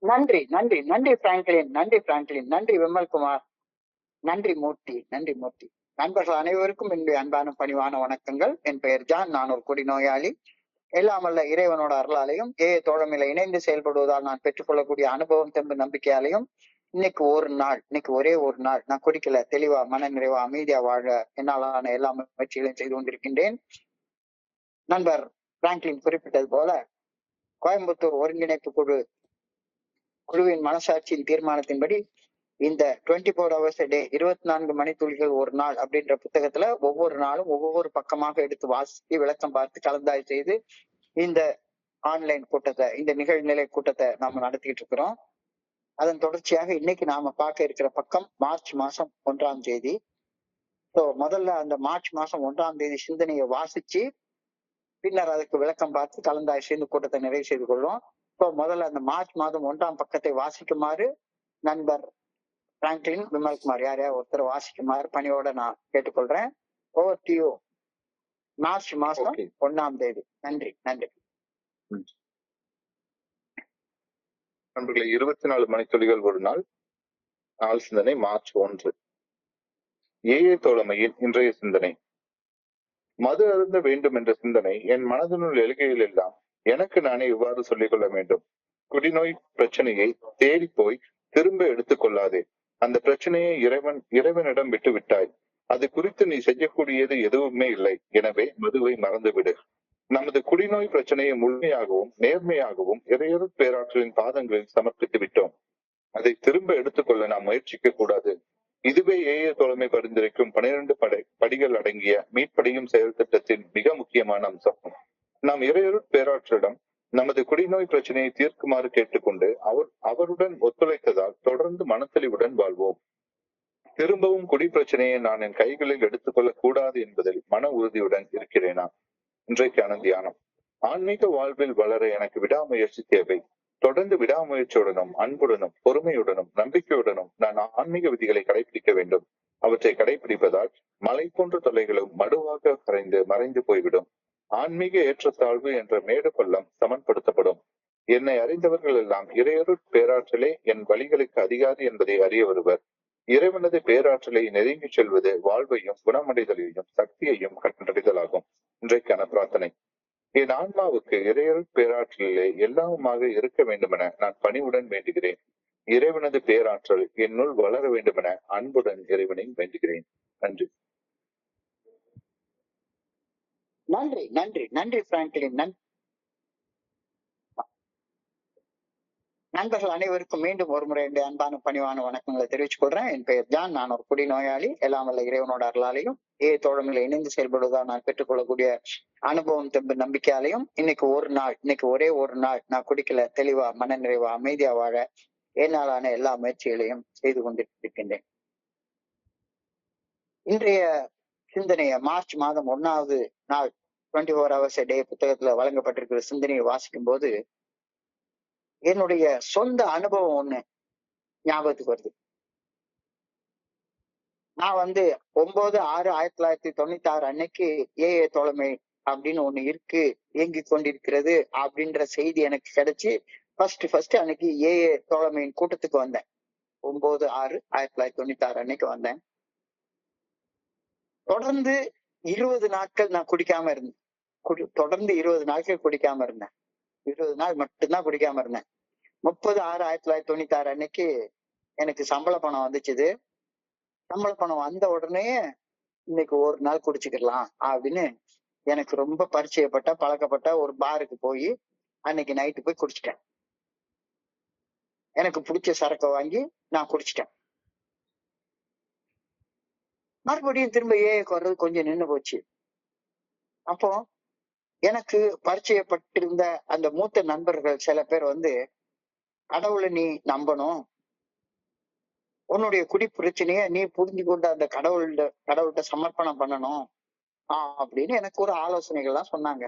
நன்றி, நன்றி, நன்றி பிராங்க்லின், நன்றி பிராங்க்லின், நன்றி விமல்குமார், நன்றி மூர்த்தி, நன்றி மூர்த்தி. நண்பர்கள் அனைவருக்கும் என்னுடைய அன்பான பணிவான வணக்கங்கள். என் பெயர் ஜான். நான் ஒரு குடிநோயாளி. எல்லாமல்ல இறைவனோட அருளாலையும் தோழமையில இணைந்து செயல்படுவதால் நான் பெற்றுக்கொள்ளக்கூடிய அனுபவம் தெம்பு நம்பிக்கையாலையும் இன்னைக்கு ஒரே ஒரு நாள் நான் குடிக்கல, தெளிவா மன நிறைவா அமைதியா வாழ என்னாலான எல்லா முயற்சிகளையும் செய்து கொண்டிருக்கின்றேன். நண்பர் பிராங்க்லின் குறிப்பிட்டது போல கோயம்புத்தூர் ஒருங்கிணைப்பு குழுவின் மனசாட்சியின் தீர்மானத்தின்படி இந்த 24 hours a day 24 மணித்துளிகள் ஒரு நாள் அப்படின்ற புத்தகத்துல ஒவ்வொரு நாளும் ஒவ்வொரு பக்கமாக எடுத்து வாசித்து விளக்கம் பார்த்து கலந்தாய்வு செய்து இந்த ஆன்லைன் கூட்டத்தை, இந்த நிகழ்நிலை கூட்டத்தை நாம நடத்திட்டு இருக்கிறோம். அதன் தொடர்ச்சியாக இன்னைக்கு நாம பார்க்க இருக்கிற பக்கம் மார்ச் மாசம் 1ஆம் தேதி. முதல்ல அந்த மார்ச் மாசம் 1ஆம் தேதி சிந்தனையை வாசிச்சு பின்னர் அதுக்கு விளக்கம் பார்த்து கலந்தாய்வு செய்து கூட்டத்தை நிறைவு செய்து கொள்வோம். முதல்ல அந்த மார்ச் மாதம் 1ஆம் பக்கத்தை வாசிக்குமாறு நண்பர் பிராங்க்லின், விமல்குமார் யாரையா ஒருத்தர் வாசிக்குமாறு பணியோட நான் கேட்டுக்கொள்றேன். Over to you. மார்ச் மாசம் 1ஆம் தேதி. நன்றி, நன்றி. நண்பர்களே, 24 மணித்துளிகள் ஒரு நாள். நாள் சிந்தனை மார்ச் 1. ஏஏ தோழமையின் இன்றைய சிந்தனை. மது அருந்த வேண்டும் என்ற சிந்தனை என் மனதினுள் எழுகையில் எல்லாம் எனக்கு நானே இவ்வாறு சொல்லிக் கொள்ள வேண்டும். குடிநோய் பிரச்சனையை தேடி போய் திரும்ப எடுத்துக் கொள்ளாதே. அந்த பிரச்சனையை இறைவனிடம் விட்டு விட்டாய். அது குறித்து நீ செய்யக்கூடியது எதுவுமே இல்லை. எனவே மதுவை மறந்துவிடு. நமது குடிநோய் பிரச்சனையை முழுமையாகவும் நேர்மையாகவும் இறையொரு பேராற்றலின் பாதங்களில் சமர்ப்பித்து விட்டோம். அதை திரும்ப எடுத்துக்கொள்ள நாம் முயற்சிக்க கூடாது. இதுவே ஏஏ தோழமை பரிந்துரைக்கும் 12 படிகள் அடங்கிய மீட்படையும் செயல் திட்டத்தின் மிக முக்கியமான அம்சம். நாம் இறையொரு பேராற்றலிடம் நமது குடிநோய் பிரச்சனையை தீர்க்குமாறு கேட்டுக்கொண்டு அவருடன் ஒத்துழைத்ததால் தொடர்ந்து மனத்தெளிவுடன் வாழ்வோம். திரும்பவும் குடி பிரச்சனையை நான் என் கைகளில் எடுத்துக்கொள்ள கூடாது என்பதில் மன உறுதியுடன் இருக்கிறேனா? இன்றைக்கான தியானம். ஆன்மீக வாழ்வில் வளர எனக்கு விடாமுயற்சி தேவை. தொடர்ந்து விடாமுயற்சியுடனும் அன்புடனும் பொறுமையுடனும் நம்பிக்கையுடனும் நான் ஆன்மீக விதிகளை கடைபிடிக்க வேண்டும். அவற்றை கடைபிடிப்பதால் மலை போன்ற தொல்லைகளும் மடுவாக கரைந்து மறைந்து போய்விடும். ஆன்மீக ஏற்றத்தாழ்வு என்ற மேடு பள்ளம் சமன்படுத்தப்படும். என்னை அறிந்தவர்கள் எல்லாம் இறையொரு பேராற்றலே என் வழிகளுக்கு அதிகாரி என்பதை அறிய வருவர். இறைவனது பேராற்றலை நெருங்கி செல்வது வாழ்வையும் குணமடைதலையும் சக்தியையும் கண்டறிதலாகும். இன்றைக்கான பிரார்த்தனை. என் ஆன்மாவுக்கு இறையொரு பேராற்றலிலே எல்லாமுமாக இருக்க வேண்டுமென நான் பணிவுடன் வேண்டுகிறேன். இறைவனது பேராற்றல் என்னுள் வளர வேண்டுமென அன்புடன் இறைவனை வேண்டுகிறேன். நன்றி, நன்றி, நன்றி, நன்றி பிராங்க்லின். நண்பர்கள் அனைவருக்கும் மீண்டும் ஒரு முறை என்னுடைய அன்பான பணிவான வணக்கங்களை தெரிவித்துக் கொள்றேன். என் பெயர் ஜான். நான் ஒரு குடிநோயாளி. எல்லாம் வல்ல இறைவனோட அருளாலையும் தோழமையில இணைந்து செயல்படுவதால் நான் பெற்றுக்கொள்ளக்கூடிய அனுபவம் தெம்பு நம்பிக்கையாலையும் இன்னைக்கு ஒரே ஒரு நாள் நான் குடிக்கல, தெளிவா மன நிறைவா அமைதியா வாழ என்னாலான எல்லா முயற்சிகளையும் செய்து கொண்டிருக்கின்றேன். இன்றைய சிந்தனைய மார்ச் மாதம் 1ஆவது நாள் 24 hours a day புத்தகத்துல வழங்கப்பட்டிருக்கிற சிந்தனையை வாசிக்கும் போது என்னுடைய சொந்த அனுபவம் ஒண்ணு ஞாபகத்துக்கு வருது. நான் 9/6/1996 அன்னைக்கு ஏஏ தோழமை அப்படின்னு ஒண்ணு இருக்கு, இயங்கி கொண்டிருக்கிறது அப்படின்ற செய்தி எனக்கு கிடைச்சு ஃபர்ஸ்ட் அன்னைக்கு ஏஏ தோழமையின் கூட்டத்துக்கு வந்தேன். 9/6/1996 அன்னைக்கு வந்தேன். தொடர்ந்து 20 நாட்கள் நான் குடிக்காம இருந்தேன். தொடர்ந்து 20 நாட்கள் குடிக்காம இருந்தேன். 20 நாள் மட்டும்தான் குடிக்காம இருந்தேன். 30/6/1996 அன்னைக்கு எனக்கு சம்பள பணம் வந்துச்சுது. சம்பள பணம் வந்த உடனே இன்னைக்கு ஒரு நாள் குடிச்சுக்கலாம் அப்படின்னு எனக்கு ரொம்ப பழக்கப்பட்ட ஒரு பாருக்கு போய் அன்னைக்கு நைட்டு போய் குடிச்சிட்டேன். எனக்கு பிடிச்ச சரக்கை வாங்கி நான் குடிச்சிட்டேன். மறுபடியும் திரும்ப வர்றது கொஞ்சம் நின்று போச்சு. அப்போ எனக்கு பரிச்சயப்பட்டிருந்த அந்த மூத்த நண்பர்கள் சில பேர் கடவுளை நீ நம்பணும், உன்னுடைய குடி பிரச்சனைய நீ புரிஞ்சு கொண்டு அந்த கடவுள்கிட்ட சமர்ப்பணம் பண்ணணும் அப்படின்னு எனக்கு ஒரு ஆலோசனைகள்லாம் சொன்னாங்க.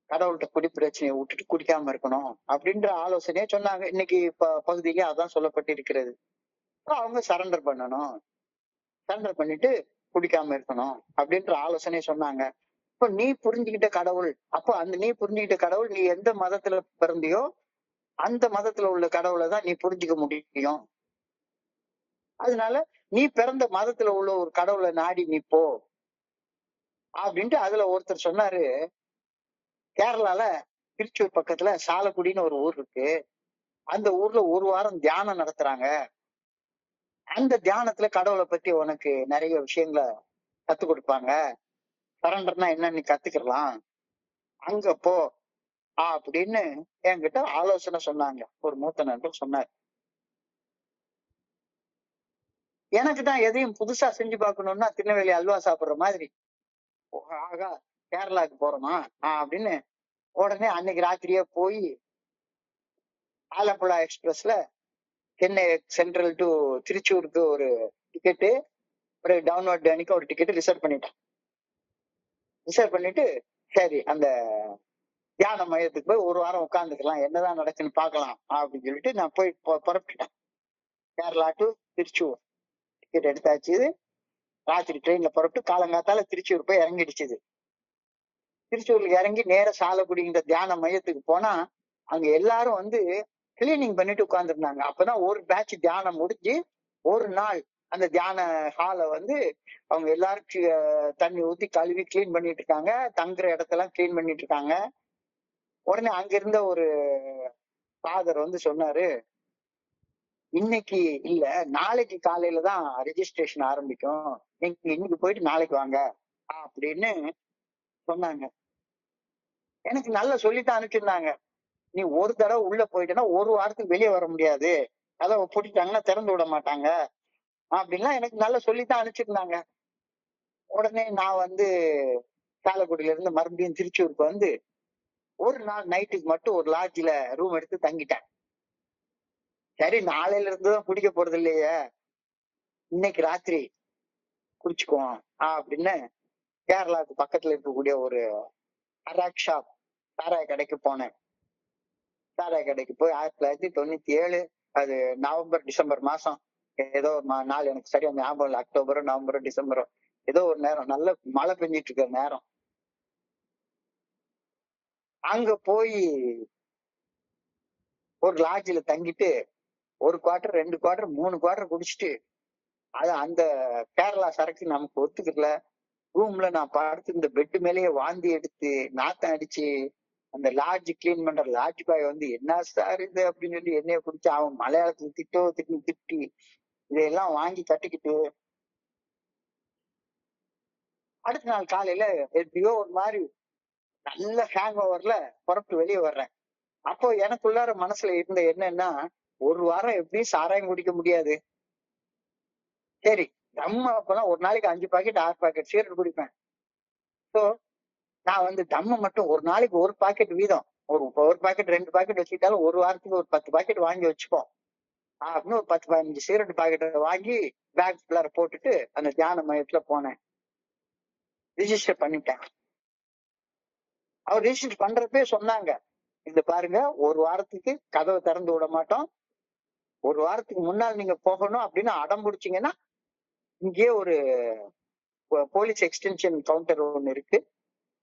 கடவுள்கிட்ட குடி பிரச்சனையை விட்டுட்டு குடிக்காம இருக்கணும் அப்படின்ற ஆலோசனையை சொன்னாங்க. இன்னைக்கு பகுதியிலே அதான் சொல்லப்பட்டிருக்கிறது. அவங்க சரண்டர் பண்ணிட்டு குடிக்காம இருக்கணும் அப்படின்ற ஆலோசனை சொன்னாங்க. இப்ப நீ புரிஞ்சுக்கிட்ட கடவுள் நீ எந்த மதத்துல பிறந்தியோ அந்த மதத்துல உள்ள கடவுளை தான் நீ புரிஞ்சுக்க முடியும். அதனால நீ பிறந்த மதத்துல உள்ள ஒரு கடவுளை நாடி நீ போ அப்படின்ட்டு அதுல ஒருத்தர் சொன்னாரு. கேரளால திருச்சூர் பக்கத்துல சாலக்குடின்னு ஒரு ஊர் இருக்கு. அந்த ஊர்ல ஒரு வாரம் தியானம் நடத்துறாங்க. அந்த தியானத்துல கடவுளை பத்தி உனக்கு நிறைய விஷயங்களை கத்து கொடுப்பாங்க. சரண்டர்னா என்னன்னு நீ கத்துக்கலாம். அங்க போ அப்படின்னு என்கிட்ட ஆலோசனை சொன்னாங்க. ஒரு மூத்த நண்பர் சொன்னார். எனக்கு தான் எதையும் புதுசா செஞ்சு பார்க்கணும்னா திருநெல்வேலி அல்வா சாப்பிடுற மாதிரி, ஆகா கேரளாக்கு போறோமா அப்படின்னு உடனே அன்னைக்கு ராத்திரியே போய் ஆலப்புழா எக்ஸ்பிரஸ்ல சென்னை சென்ட்ரல் டு திருச்சூருக்கு ஒரு டிக்கெட்டு, ஒரு டவுன்வர்ட் அன்னைக்கு ஒரு டிக்கெட் ரிசர்வ் பண்ணிட்டேன். ரிசர்வ் பண்ணிட்டு சரி அந்த தியான மையத்துக்கு போய் ஒரு வாரம் உட்காந்துக்கலாம், என்னதான் நடக்குன்னு பார்க்கலாம் அப்படின்னு சொல்லிட்டு நான் போய் புறப்பட்டுட்டேன். கேரளா டு திருச்சூர் டிக்கெட் எடுத்தாச்சு. ராத்திரி ட்ரெயின்ல புறப்பட்டு காலங்காத்தால திருச்சூர் போய் இறங்கிடுச்சுது. திருச்சூர்ல இறங்கி நேர சாலக்குடிங்கிற தியான மையத்துக்கு போனா அங்க எல்லாரும் வந்து கிளீனிங் பண்ணிட்டு உட்கார்ந்துருந்தாங்க. அப்பதான் ஒரு பேட்ச் தியானம் முடிஞ்சு ஒரு நாள் அந்த தியான ஹாலை வந்து அவங்க எல்லாரும் தண்ணி ஊத்தி கழுவி கிளீன் பண்ணிட்டு இருக்காங்க. தங்குற இடத்தெல்லாம் கிளீன் பண்ணிட்டு இருக்காங்க. உடனே அங்க இருந்த ஒரு ஃபாதர் வந்து சொன்னாரு, இன்னைக்கு இல்ல நாளைக்கு காலையில தான் ரெஜிஸ்ட்ரேஷன் ஆரம்பிக்கும், நீங்க இன்னைக்கு போயிட்டு நாளைக்கு வாங்க அப்படின்னு சொன்னாங்க. எனக்கு நல்லா சொல்லித்தான் அனுப்பிச்சிருந்தாங்க. நீ ஒரு தடவை உள்ள போயிட்டேன்னா ஒரு வாரத்துக்கு வெளியே வர முடியாது, கதவை பூட்டிட்டாங்கன்னா திறந்து விட மாட்டாங்க அப்படின்லாம் எனக்கு நல்லா சொல்லித்தான் அனுப்பிச்சிருந்தாங்க. உடனே நான் வந்து சாலக்குடியில இருந்து மறுபடியும் திருச்சூருக்கு வந்து ஒரு நாள் நைட்டுக்கு மட்டும் ஒரு லாட்ஜ்ல ரூம் எடுத்து தங்கிட்டேன். சரி நாளையில இருந்துதான் குடிக்க போறது இல்லையே, இன்னைக்கு ராத்திரி குடிச்சுக்குவோம் அப்படின்னு கேரளாவுக்கு பக்கத்துல இருக்கக்கூடிய ஒரு அராக் ஷாப் சாராய கடைக்கு போனேன். சாராய கடைக்கு போய் 1997 அது நவம்பர் டிசம்பர் மாசம் ஏதோ ஒரு நாள் எனக்கு சரியா ஞாபகம் இல்லை. அக்டோபரோ நவம்பரோ டிசம்பரோ ஏதோ ஒரு நேரம் நல்ல மழை பெஞ்சிட்டு இருக்கிற நேரம். அங்க போய் ஒரு லாட்ஜ்ல தங்கிட்டு ஒரு குவார்டர் 2 குவார்டர் 3 குவார்டர் குடிச்சிட்டு அது அந்த கேரளா சரக்கு நமக்கு ஒத்துக்கல. ரூம்ல நான் படுத்து இந்த பெட் மேலேயே வாந்தி எடுத்து நாத்தம் அடிச்சு அந்த லாட்ஜ் கிளீன் பண்ற லாட்ஜ் பாய் வந்து என்ன சார் இது அப்படின்னு சொல்லி என்னைய குடிச்சு அவன் மலையாளத்துக்கு திட்டி இதையெல்லாம் வாங்கி கட்டிக்கிட்டு அடுத்த நாள் காலையில எப்படியோ ஒரு மாதிரி நல்ல ஹேங் ஓவர்ல புறப்பட்டு வெளியே வர்றேன். அப்போ எனக்குள்ளார மனசுல இருந்த என்னன்னா, ஒரு வாரம் எப்படியும் சாராயம் குடிக்க முடியாது. சரி தம்ம அப்பெல்லாம் ஒரு நாளைக்கு 5 பாக்கெட் 6 பாக்கெட் சிகரெட் குடிப்பேன். ஸோ நான் வந்து தம்ம மட்டும் ஒரு நாளைக்கு ஒரு பாக்கெட் வீதம் ஒரு பாக்கெட் 2 பாக்கெட் வச்சுக்கிட்டாலும் ஒரு வாரத்துக்கு ஒரு 10 பாக்கெட் வாங்கி வச்சுப்போம் அப்படின்னு ஒரு 10 15 சிகரெட் பாக்கெட்டை வாங்கி பேக் குள்ளார போட்டுட்டு அந்த தியான மையத்துல போனேன். ரிஜிஸ்டர் பண்ணிட்டேன். அவர் ரிஜிஸ்டர் பண்றப்பே சொன்னாங்க, இந்த பாருங்க ஒரு வாரத்துக்கு கதவை திறந்து விட மாட்டோம், ஒரு வாரத்துக்கு முன்னால் நீங்க போகணும் அப்படின்னு அடம் பிடிச்சீங்கன்னா இங்கேயே ஒரு போலீஸ் எக்ஸ்டென்ஷன் கவுண்டர் ஒண்ணு இருக்கு,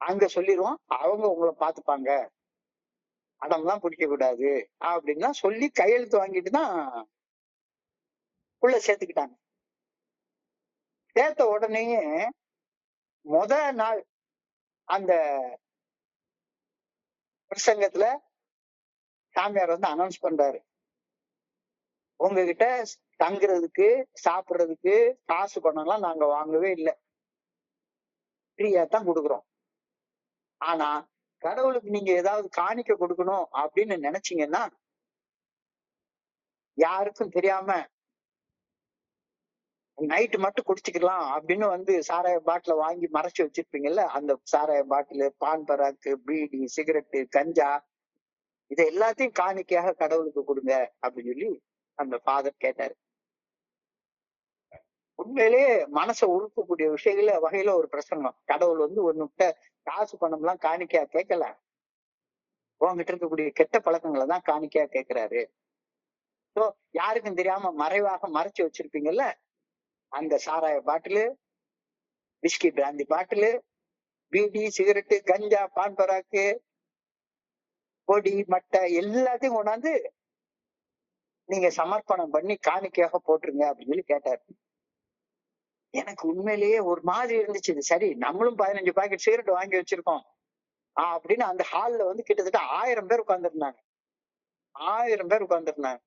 அங்க சொல்லிடுவோம், அவங்க உங்களை பாத்துப்பாங்க, அடம்லாம் பிடிக்க கூடாது அப்படின்னா சொல்லி கையெழுத்து வாங்கிட்டு தான் உள்ள சேர்த்துக்கிட்டாங்க. சேர்த்த உடனேயே முத நாள் அந்த பிரசங்கத்துல சாமியார் வந்து அனௌன்ஸ் பண்றாரு, உங்ககிட்ட தங்குறதுக்கு சாப்பிடுறதுக்கு காசு பணம்லாம் நாங்க வாங்கவே இல்லை, ஃப்ரீயா தான் கொடுக்குறோம். ஆனா கடவுளுக்கு நீங்க ஏதாவது காணிக்க கொடுக்கணும் அப்படின்னு நினைச்சீங்கன்னா யாருக்கும் தெரியாம நைட்டு மட்டும் குடிச்சுக்கலாம் அப்படின்னு வந்து சாராய பாட்டில வாங்கி மறைச்சு வச்சிருப்பீங்கல்ல, அந்த சாராய பாட்டில் பான் பராக்கு பீடி சிகரெட்டு கஞ்சா இதை எல்லாத்தையும் காணிக்கையாக கடவுளுக்கு கொடுங்க அப்படின்னு சொல்லி அந்த ஃபாதர் கேட்டாரு. உண்மையிலேயே மனசை உருக்கக்கூடிய விஷயங்கள வகையில ஒரு பிரசங்கம். கடவுள் வந்து உன்கிட்ட காசு பணம் எல்லாம் காணிக்கையா கேட்கல, உங்ககிட்ட இருக்கக்கூடிய கெட்ட பழக்கங்களை தான் காணிக்கையா கேட்கிறாரு. சோ யாருக்கும் தெரியாம மறைவாக மறைச்சு வச்சிருப்பீங்கல்ல அந்த சாராய bottle, whisky brandy bottle, beedi cigarette ganja paan Parag கொடி மட்டை எல்லாத்தையும் கொண்டாந்து நீங்க சமர்ப்பணம் பண்ணி காணிக்கையாக போட்டுருங்க அப்படின்னு சொல்லி கேட்டாரு. எனக்கு உண்மையிலேயே ஒரு மாதிரி இருந்துச்சு. இது சரி, நம்மளும் 15 பாக்கெட் சிகரெட் வாங்கி வச்சிருக்கோம் அப்படின்னு அந்த ஹால்ல வந்து கிட்டத்தட்ட 1000 பேர் உட்கார்ந்துருந்தாங்க. 1000 பேர் உட்கார்ந்துருந்தாங்க.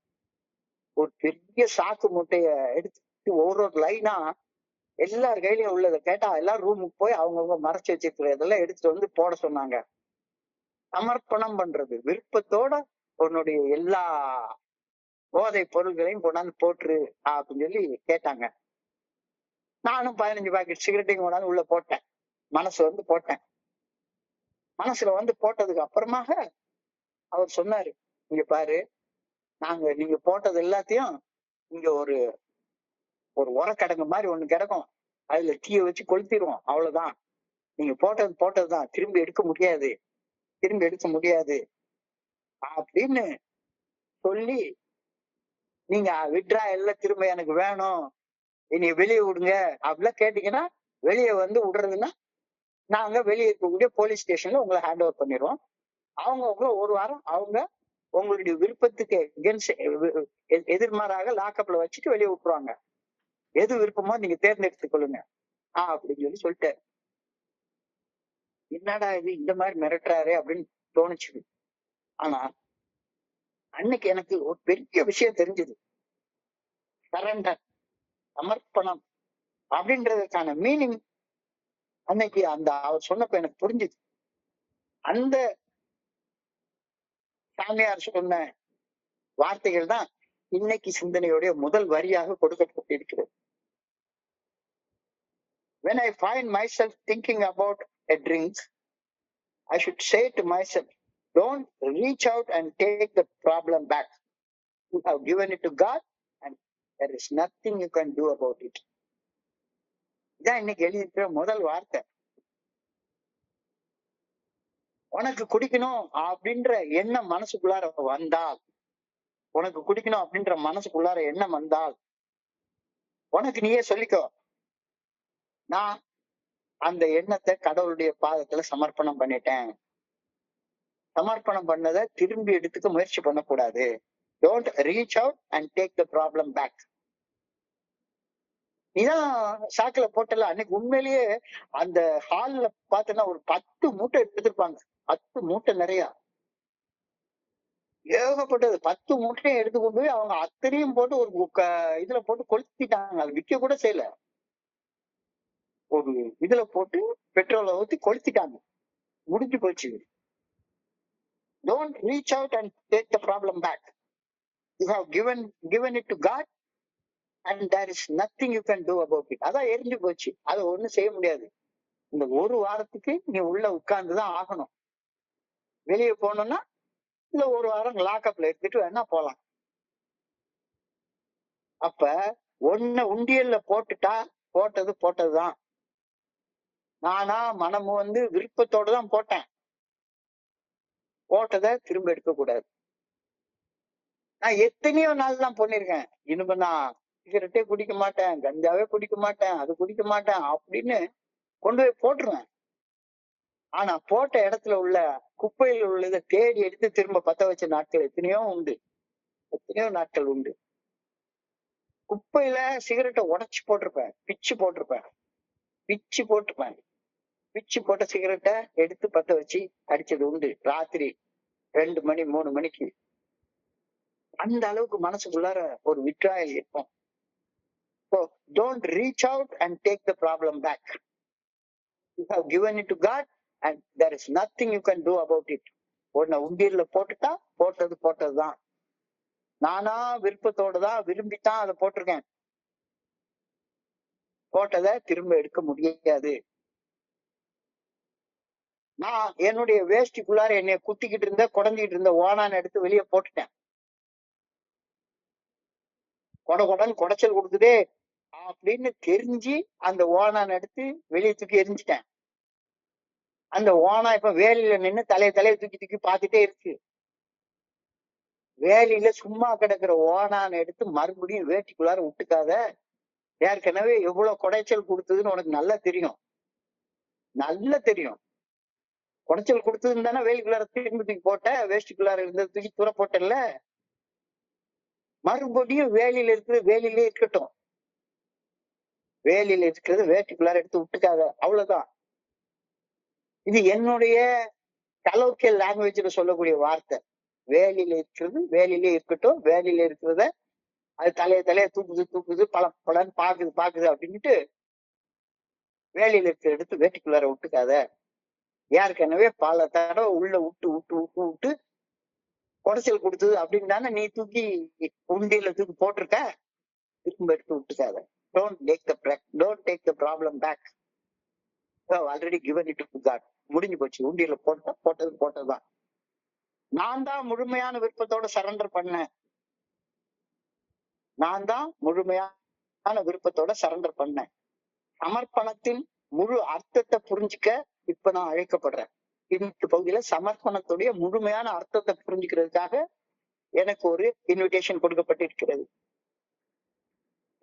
ஒரு பெரிய சாக்கு மூட்டைய எடுத்துட்டு ஒரு லைனா எல்லார் கையிலயும் உள்ளதை கேட்டா எல்லாரும் ரூமுக்கு போய் அவங்கவுங்க மறைச்சு வச்சிருக்கிற இதெல்லாம் எடுத்துட்டு வந்து போட சொன்னாங்க. சமர்ப்பணம் பண்றது, விருப்பத்தோட உன்னுடைய எல்லா போதை பொருள்களையும் கொண்டாந்து போட்டுரு அப்படின்னு சொல்லி கேட்டாங்க. நானும் 15 பாக்கெட் சிகரெட்டையும் கொண்டாந்து உள்ள போட்டேன். மனசு வந்து போட்டேன். மனசுல வந்து போட்டதுக்கு அப்புறமாக அவர் சொன்னாரு, இங்க பாரு, நீங்க போட்டது எல்லாத்தையும் இங்க ஒரு ஒரு உரக்கடங்கு மாதிரி ஒண்ணு கிடக்கும், அதுல தீய வச்சு கொளுத்திடுவோம், அவ்வளவுதான். நீங்க போட்டதுதான், திரும்பி எடுக்க முடியாது, திரும்பி எடுக்க முடியாது அப்படின்னு சொல்லி, நீங்க விட்ரா எல்லாம் திரும்ப எனக்கு வேணும், இனி வெளியே விடுங்க அப்படிலாம் கேட்டீங்கன்னா, வெளியே வந்து விடுறதுன்னா நாங்க வெளியே இருக்கக்கூடிய போலீஸ் ஸ்டேஷன்ல உங்களை ஹேண்ட் ஓவர் பண்ணிடுவோம். உங்களை ஒரு வாரம் அவங்க உங்களுடைய விருப்பத்துக்கு எதிர்மாறாக லாக்அப்ல வச்சுட்டு வெளியே விட்டுருவாங்க. எது விருப்பமோ நீங்க தேர்ந்தெடுத்துக் கொள்ளுங்க அப்படின்னு சொல்லிட்டு, என்னடா இது இந்த மாதிரி மிரட்டுறாரு அப்படின்னு தோணுச்சு. ஆனா அன்னைக்கு எனக்கு ஒரு பெரிய விஷயம் தெரிஞ்சது. சரண்டர், சமர்ப்பணம் அப்படின்றதுக்கான மீனிங் அன்னைக்கு அந்த அவர் சொன்னப்ப எனக்கு புரிஞ்சுது. அந்த சாமியார் சொன்ன வார்த்தைகள் தான் இன்னைக்கு சிந்தனையுடைய முதல் வரியாக கொடுக்கப்பட்டிருக்கிறது. When I find myself thinking about a drink, I should say to myself, don't reach out and take the problem back. You have given it to God and there is nothing you can do about it. இதான் இன்னைக்கு எழுதியிருக்கிற முதல் வார்த்தை. உனக்கு குடிக்கணும் அப்படின்ற எண்ணம் மனசுக்குள்ளார வந்தால், உனக்கு குடிக்கணும் அப்படின்ற மனசுக்குள்ளார எண்ணம் வந்தால், உனக்கு நீயே சொல்லிக்கோ, நான் அந்த எண்ணத்தை கடவுளுடைய பாதத்துல சமர்ப்பணம் பண்ணிட்டேன். சமர்ப்பணம் பண்ணதை திரும்பி எடுத்துக்க முயற்சி பண்ணக்கூடாது. Don't reach out and take the problem back. நீதான் சாக்குல போட்டல. அன்னைக்கு உண்மையிலேயே அந்த ஹால்ல பாத்தீங்கன்னா ஒரு 10 மூட்டை எடுத்திருப்பாங்க. 10 மூட்டை நிறைய, ஏகப்பட்டது. 10 மூட்டையும் எடுத்து கொண்டு போய் அவங்க அத்தனையும் போட்டு ஒரு இதுல போட்டு கொளுத்திட்டாங்க. அது விற்க கூட செய்யல. ஒரு இதுல போட்டு பெட்ரோலை ஊத்தி கொளுத்திட்டாங்க. முடிஞ்சு போச்சு. Don't reach out and take the problem back. You have given it to God and there is nothing you can do about it. அதான் எரிஞ்சு போச்சு. அதை ஒண்ணும் செய்ய முடியாது. இந்த ஒரு வாரத்துக்கு நீ உள்ள உட்கார்ந்துதான் ஆகணும். வெளியே போனோம்னா இந்த ஒரு வாரம் லாக்அப்ல எடுத்துட்டு வேணா போலாம். அப்ப உண்டியல்ல போட்டுட்டா போட்டதுதான். நானா மனமும் வந்து விருப்பத்தோட தான் போட்டேன். போட்டதை திரும்ப எடுக்க கூடாது. நான் எத்தனையோ நாள் தான் பண்ணிருக்கேன். இனிமே நான் சிகரெட்டே குடிக்க மாட்டேன், கஞ்சாவே குடிக்க மாட்டேன், அது குடிக்க மாட்டேன் அப்படின்னு கொண்டு போய் போட்டுருவேன். ஆனா போட்ட இடத்துல உள்ள குப்பையில் உள்ளதை தேடி எடுத்து திரும்ப பத்த வச்ச நாட்கள் எத்தனையோ நாட்கள் உண்டு. குப்பையில சிகரெட்டை உடைச்சு போட்டிருப்பேன், பிச்சு போட்ட சிகரெட்டை எடுத்து பத்த வச்சு அடிச்சது உண்டு. ராத்திரி 2 மணி 3 மணிக்கு. அந்த அளவுக்கு மனசுக்குள்ளார ஒரு விட்ராயல் இருக்கும். So don't reach out and take the problem back. You have given it to God and there is nothing you can do about it. உன்னை உண்டியல்ல போட்டுட்டா போட்டதுதான். நானா விருப்பத்தோடதான் விரும்பித்தான் அதை போட்டிருக்கேன். போட்டதை திரும்ப எடுக்க முடியாது. நான் என்னுடைய வேஷ்டிக்குள்ளார என்னைய குத்திக்கிட்டு குடஞ்சிக்கிட்டு இருந்த ஓனான் எடுத்து வெளியே போட்டுட்டேன். கொடன்னு குடைச்சல் கொடுக்குதே அப்படின்னு தெரிஞ்சு அந்த ஓனான் எடுத்து வெளியே தூக்கி எரிஞ்சிட்டேன். அந்த ஓனா இப்ப வேலியில நின்று தலையை தூக்கி பார்த்துட்டே இருக்கு. வேலியில சும்மா கிடக்குற ஓனான் எடுத்து மறுபடியும் வேட்டிக்குள்ளார விட்டுக்காத. ஏற்கனவே எவ்வளவு குடைச்சல் கொடுத்ததுன்னு உனக்கு நல்லா தெரியும். குடைச்சல் கொடுத்ததுன்னு தானே வேலிக்குள்ளார திரும்பி தூக்கி போட்ட, வேஷ்டிக்குள்ளார இருந்தது தூக்கி தூர போட்டல. மறுபடியும் வேலியில இருக்கிறது வேலியிலே இருக்கட்டும். வேலியில இருக்கிறது வேட்டிக்குள்ளார எடுத்து விட்டுக்காத, அவ்வளவுதான். இது என்னுடைய கலோக்கியல் லாங்குவேஜ்ல சொல்லக்கூடிய வார்த்தை. வேலியில இருக்கிறது வேலியிலே இருக்கட்டும், வேலியில இருக்கிறத அது தலைய தூக்குது பலன்னு பாக்குது அப்படின்ட்டு வேலியில இருக்கிற எடுத்து வேட்டிக்குள்ளார விட்டுக்காத. ஏற்கனவே பல தடவை உள்ள விட்டு விட்டு விட்டு விட்டு குடைச்சல் கொடுத்தது அப்படின்னு தானே நீ தூக்கி உண்டியில தூக்கி போட்டிருக்க. திரும்ப எடுத்து விட்டுக்காத. Don't take the problem back. Already given it to God. முடிஞ்சு போச்சு. உண்டியில போட்டதுதான். நான் தான் முழுமையான விருப்பத்தோட சரண்டர் பண்ணேன். சமர்ப்பணத்தின் முழு அர்த்தத்தை புரிஞ்சுக்க இப்ப நான் அழைக்கப்படுறேன். இந்த பகுதியில சமர்ப்பணத்துடைய முழுமையான அர்த்தத்தை புரிஞ்சுக்கிறதுக்காக எனக்கு ஒரு இன்விடேஷன் கொடுக்கப்பட்டிருக்கிறது.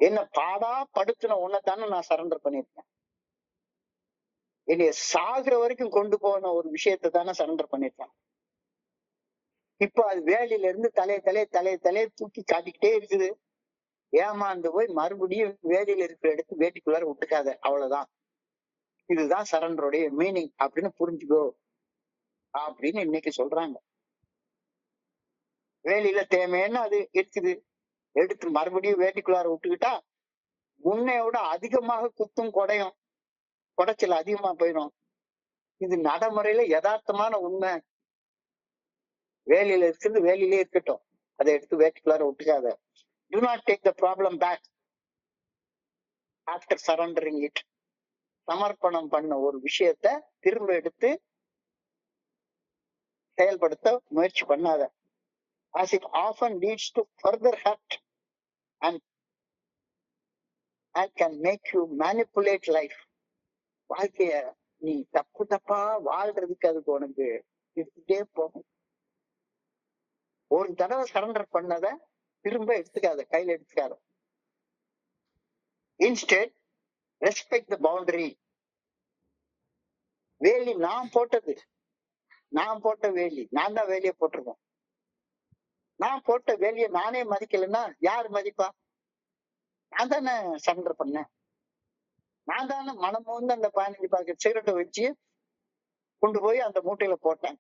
என்ன பாடா படுத்தின உன்னைத்தானே நான் சரண்டர் பண்ணிருக்கேன். என்னைய சாகுற வரைக்கும் கொண்டு போன ஒரு விஷயத்தை தானே சரண்டர் பண்ணிருக்கேன். இப்ப அது வேலியில இருந்து தலையை தூக்கி காட்டிக்கிட்டே இருக்குது. ஏமாந்து போய் மறுபடியும் வேலியில இருக்கிற இடத்து வேட்டிக்குள்ளார விட்டுக்காத, அவ்வளவுதான். இதுதான் சரண்டருடைய மீனிங் அப்படின்னு புரிஞ்சுக்கோ அப்படின்னு இன்னைக்கு சொல்றாங்க. வேலியில தேமைன்னு அது இருக்குது, எடுத்து மறுபடியும் வேட்டிக்குள்ளார விட்டுக்கிட்டா முன்னையோட அதிகமாக குத்தும் குடையும், குடைச்சல் அதிகமா போயிடும். இது நடைமுறையில யதார்த்தமான உண்மை. வேலியில இருக்கிறது வேலியிலே இருக்கட்டும், அதை எடுத்து வேட்டிக்குள்ளார விட்டுக்காத. Do not take the problem back after surrendering it. சமர்ப்பணம் பண்ண ஒரு விஷயத்த திரும்ப எடுத்து செயல்படுத்த முயற்சி பண்ணாத. As it often leads to further hurt and can make you manipulate life. வாழ்க்கைய நீ தப்பா வாழ்றதுக்கு அதுக்கு உனக்கு எடுத்துட்டே போகும். ஒரு தடவை சரண்டர் பண்ணத திரும்ப எடுத்துக்காத, கையில எடுத்துக்காத. Instead, respect the boundary. வேலி நான் போட்டது, நான் போட்ட வேலி, நான் தான் வேலியை போட்டிருக்கேன். நான் போட்ட வேலியை நானே மதிக்கலைன்னா யார் மதிப்பா? நான் தானே சரண்டர் பண்ணேன். நான் தானே மனமும் வந்து அந்த 15 பாக்கெட் சிகரெட்டை வச்சு கொண்டு போய் அந்த மூட்டையில போட்டேன்.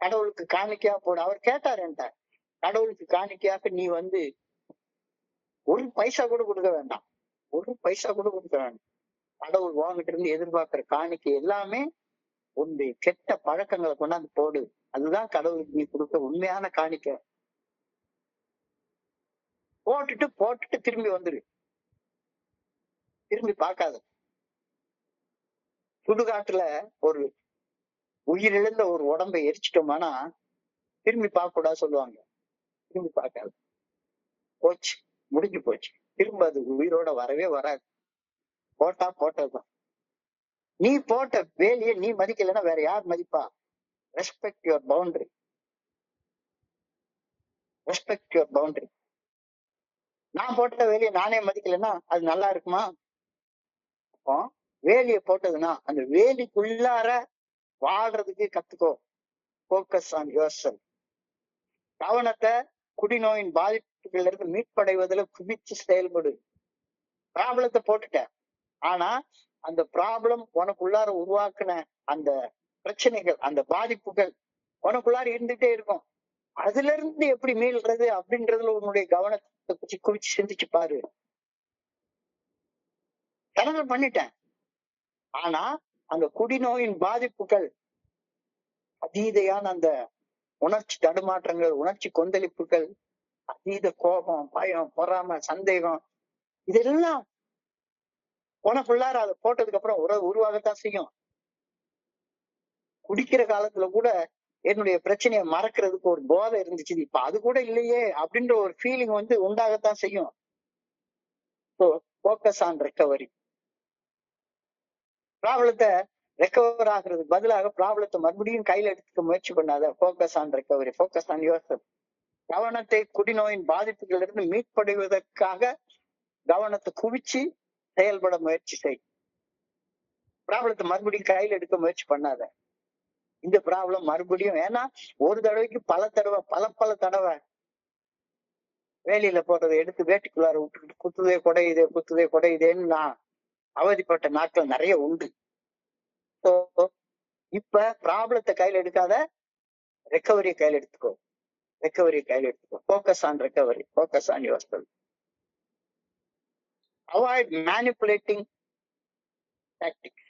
கடவுளுக்கு காணிக்கையா போட அவர் கேட்டார் என்கிட்ட. கடவுளுக்கு காணிக்கையாக நீ வந்து ஒரு பைசா கூட கொடுக்க வேண்டாம், ஒரு பைசா கூட கொடுக்க வேண்டாம். கடவுள் வாங்கிட்டு இருந்து எதிர்பார்க்கிற காணிக்கை எல்லாமே உன்னுடைய கெட்ட பழக்கங்களை கொண்டாந்து போடு. அதுதான் கடவுளுக்கு நீ கொடுக்க உண்மையான காணிக்கை. போட்டுட்டு திரும்பி வந்துரு, திரும்பி பார்க்காத. சுடுகாட்டுல ஒரு உயிரிழந்த ஒரு உடம்பை எரிச்சிட்டோம்னா திரும்பி பார்க்க கூடாது சொல்லுவாங்க. திரும்பி பார்க்காது, போச்சு, முடிஞ்சு போச்சு. திரும்ப அது உயிரோட வரவே வராது. போட்டதுதான். நீ போட்ட வேலையை நீ மதிக்கலைன்னா வேற யார் மதிப்பா? Respect your boundary. Respect your boundary. நான் போட்ட வேலையை நானே மதிக்கலைன்னா அது நல்லா இருக்குமா? அப்போ வேலியை போட்டதுன்னா அந்த வேலிக்குள்ளார வாழ்றதுக்கு கத்துக்கோ. Focus on yourself. கவனத்தை குடிநோயின் பாதிப்புகள் இருந்து மீட்படைவதில் குவிச்சு செயல்படு. ப்ராப்ளத்தை போட்டுட்ட, ஆனா அந்த ப்ராப்ளம் உனக்குள்ளார உருவாக்குன அந்த பிரச்சனைகள், அந்த பாதிப்புகள் உனக்குள்ளார இருந்துட்டே இருக்கும். அதுல இருந்து எப்படி மீள்றது அப்படின்றதுல உன்னுடைய கவனத்தை குவிச்சு சிந்திச்சு பாரு. சரண்டர் பண்ணிட்டேன், ஆனா அந்த குடிநோயின் பாதிப்புகள், அதீதையான அந்த உணர்ச்சி தடுமாற்றங்கள், உணர்ச்சி கொந்தளிப்புகள், அதீத கோபம், பயம், பொறாமை, சந்தேகம், இதெல்லாம் உனக்குள்ளார அதை போட்டதுக்கு அப்புறம் உருவாகத்தான் செய்யும். குடிக்கிற காலத்துல கூட என்னுடைய பிரச்சனையை மறக்கிறதுக்கு ஒரு போதை இருந்துச்சு, இப்ப அது கூட இல்லையே அப்படின்ற ஒரு ஃபீலிங் வந்து உண்டாகத்தான் செய்யும். Focus on recovery. ப்ராப்ளத்தை ரெக்கவர் ஆகுறதுக்கு பதிலாக ப்ராப்ளத்தை மறுபடியும் கையில எடுத்துக்க முயற்சி பண்ணாத. Focus on recovery. Focus on yourself. கவனத்தை குடிநோயின் பாதிப்புகள் இருந்து மீட்படுவதற்காக கவனத்தை குவிச்சு செயல்பட முயற்சி செய். ப்ராப்ளத்தை மறுபடியும் கையில எடுக்க முயற்சி பண்ணாத. இந்த ப்ராப்ளம் மறுபடியும், ஏன்னா ஒரு தடவைக்கு பல தடவை வேலியில போடுறதை எடுத்து வேட்டுக்குள்ளார விட்டுக்கிட்டு குத்துதே குடையுதேன்னு நான் அவதிப்பட்ட நாட்கள் நிறைய உண்டு. So, இப்ப ப்ராப்ளத்தை கையில எடுக்காத, ரெக்கவரியை கையில எடுத்துக்கோ. Focus on recovery. Focus on yourself. Avoid manipulating tactics.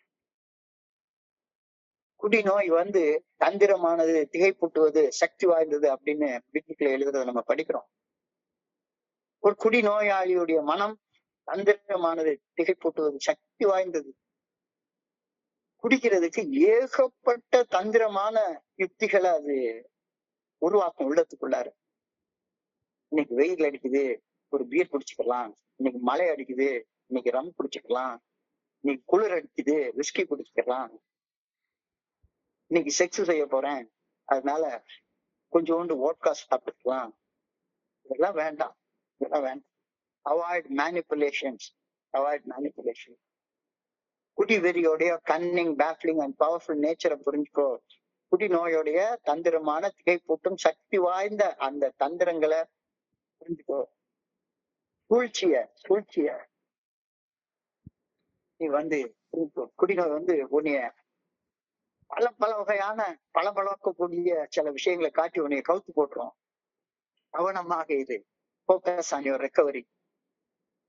குடிநோய் தந்திரமானது, திகைப்பூட்டுவது, சக்தி வாய்ந்தது அப்படின்னு பிரிட்டிஷ்ல எழுதுறத நம்ம படிக்கிறோம். ஒரு குடிநோயாளியுடைய மனம் தந்திரமானது, திகைப்பூட்டுவது, சக்தி வாய்ந்தது. குடிக்கிறதுக்கு ஏகப்பட்ட தந்திரமான யுக்திகளை அது உருவாக்கும் உள்ளத்துக்குள்ளாரு. இன்னைக்கு வெயில் அடிக்குது, ஒரு பீர் குடிச்சுக்கலாம். இன்னைக்கு மழை அடிக்குது, இன்னைக்கு ரம் குடிச்சுக்கலாம். இன்னைக்கு குளிர் அடிக்குது, விஸ்கி குடிச்சுக்கலாம். இன்னைக்கு செக்ஸ் செய்ய போறேன், அதனால கொஞ்சோண்டு வோட்கா சாப்பிட்டுக்கலாம். இதெல்லாம் வேண்டாம். Avoid manipulations. குடி வெறியோடைய கன்னிங், பேஃப்லிங் அண்ட் பவர்ஃபுல் நேச்சரை புரிஞ்சுக்கோ. குடிநோயோடைய தந்திரமான, திகைப்பூட்டும், சக்தி வாய்ந்த அந்த தந்திரங்களை புரிஞ்சுக்கோ. சூழ்ச்சிய நீ குடிநோய் உன்னைய பல வகையான பளபளக்கக்கூடிய சில விஷயங்களை காட்டி உன்னைய கவுத்து போட்டுரும். கவனமாக இது. Focus on your recovery.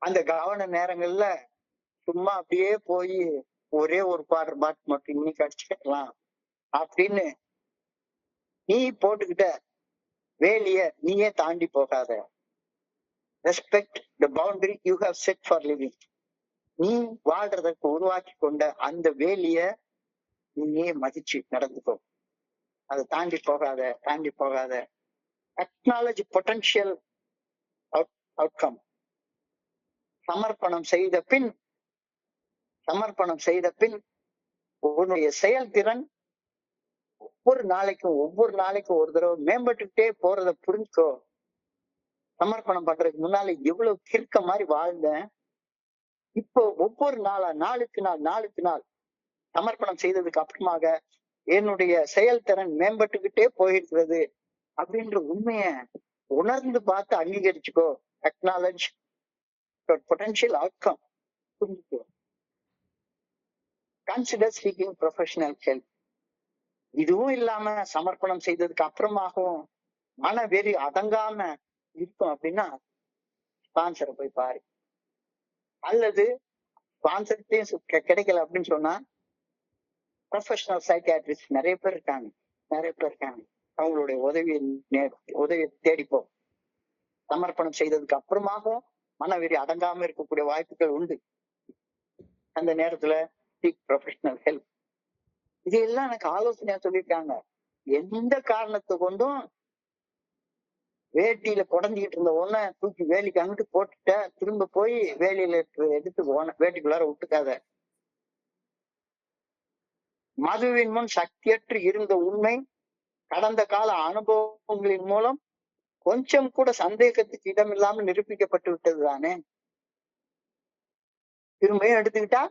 அந்த கவன நேரங்கள்ல சும்மா அப்படியே போய் ஒரே ஒரு குவார்டர் பாட் மட்டும் இன்னைக்கு அடிச்சுக்கலாம் அப்படின்னு நீ போட்டுக்கிட்ட வேலிய நீயே தாண்டி போகாத. Respect the boundary you have set for living. நீ வாழ்றதற்கு உருவாக்கி கொண்ட அந்த வேலிய நீயே மதிச்சு நடந்துக்கோ. அதை தாண்டி போகாத. Acknowledge potential outcome. சமர்ப்பணம் செய்த பின் உன்னுடைய செயல்திறன் ஒவ்வொரு நாளைக்கும் ஒரு தடவை மேம்பட்டுக்கிட்டே போறத புரிஞ்சுக்கோ. சமர்ப்பணம் பண்றதுக்கு முன்னால எவ்வளவு கிறுக்க மாதிரி வாழ்ந்தேன், இப்போ ஒவ்வொரு நாளுக்கு நாள் சமர்ப்பணம் செய்ததுக்கு அப்புறமாக என்னுடைய செயல்திறன் மேம்பட்டுக்கிட்டே போயிருக்கிறது அப்படின்ற உண்மைய உணர்ந்து பார்த்து அங்கீகரிச்சுக்கோ. Acknowledge potential outcome. புரிஞ்சுக்கோ. Consider seeking professional help. இதுவும் இல்லாம சமர்ப்பணம் செய்ததுக்கு அப்புறமாகவும் மனவெறி அடங்காம இருக்கும் அப்படின்னா ஸ்பான்சரை போய் பாரு. அல்லது ஸ்பான்சர்த்தையும் கிடைக்கல அப்படின்னு சொன்னா ப்ரொஃபஷனல் சைக்கியாட்ரிஸ்ட் நிறைய பேர் இருக்காங்க. அவங்களுடைய உதவியை தேடிப்போம். சமர்ப்பணம் செய்ததுக்கு அப்புறமாகவும் மனவெறி அடங்காம இருக்கக்கூடிய வாய்ப்புகள் உண்டு. அந்த நேரத்துல ப்ரொஃபஷனல் ஹெல்ப். இதெல்லாம் எனக்கு ஆலோசனையா சொல்லியிருக்காங்க. எந்த காரணத்தை கொண்டும் வேட்டியில குடஞ்சிக்கிட்டு இருந்த ஒன்ன தூக்கி வேலிக்கு அங்கிட்டு போட்டுட்ட, திரும்ப போய் வேலியில எடுத்து வேட்டிக்குள்ளார விட்டுக்காத. மதுவின் முன் சக்தியற்று இருந்த உண்மை கடந்த கால அனுபவங்களின் மூலம் கொஞ்சம் கூட சந்தேகத்துக்கு இடமில்லாமல் நிரூபிக்கப்பட்டு விட்டது தானே. திரும்பியும் எடுத்துக்கிட்டா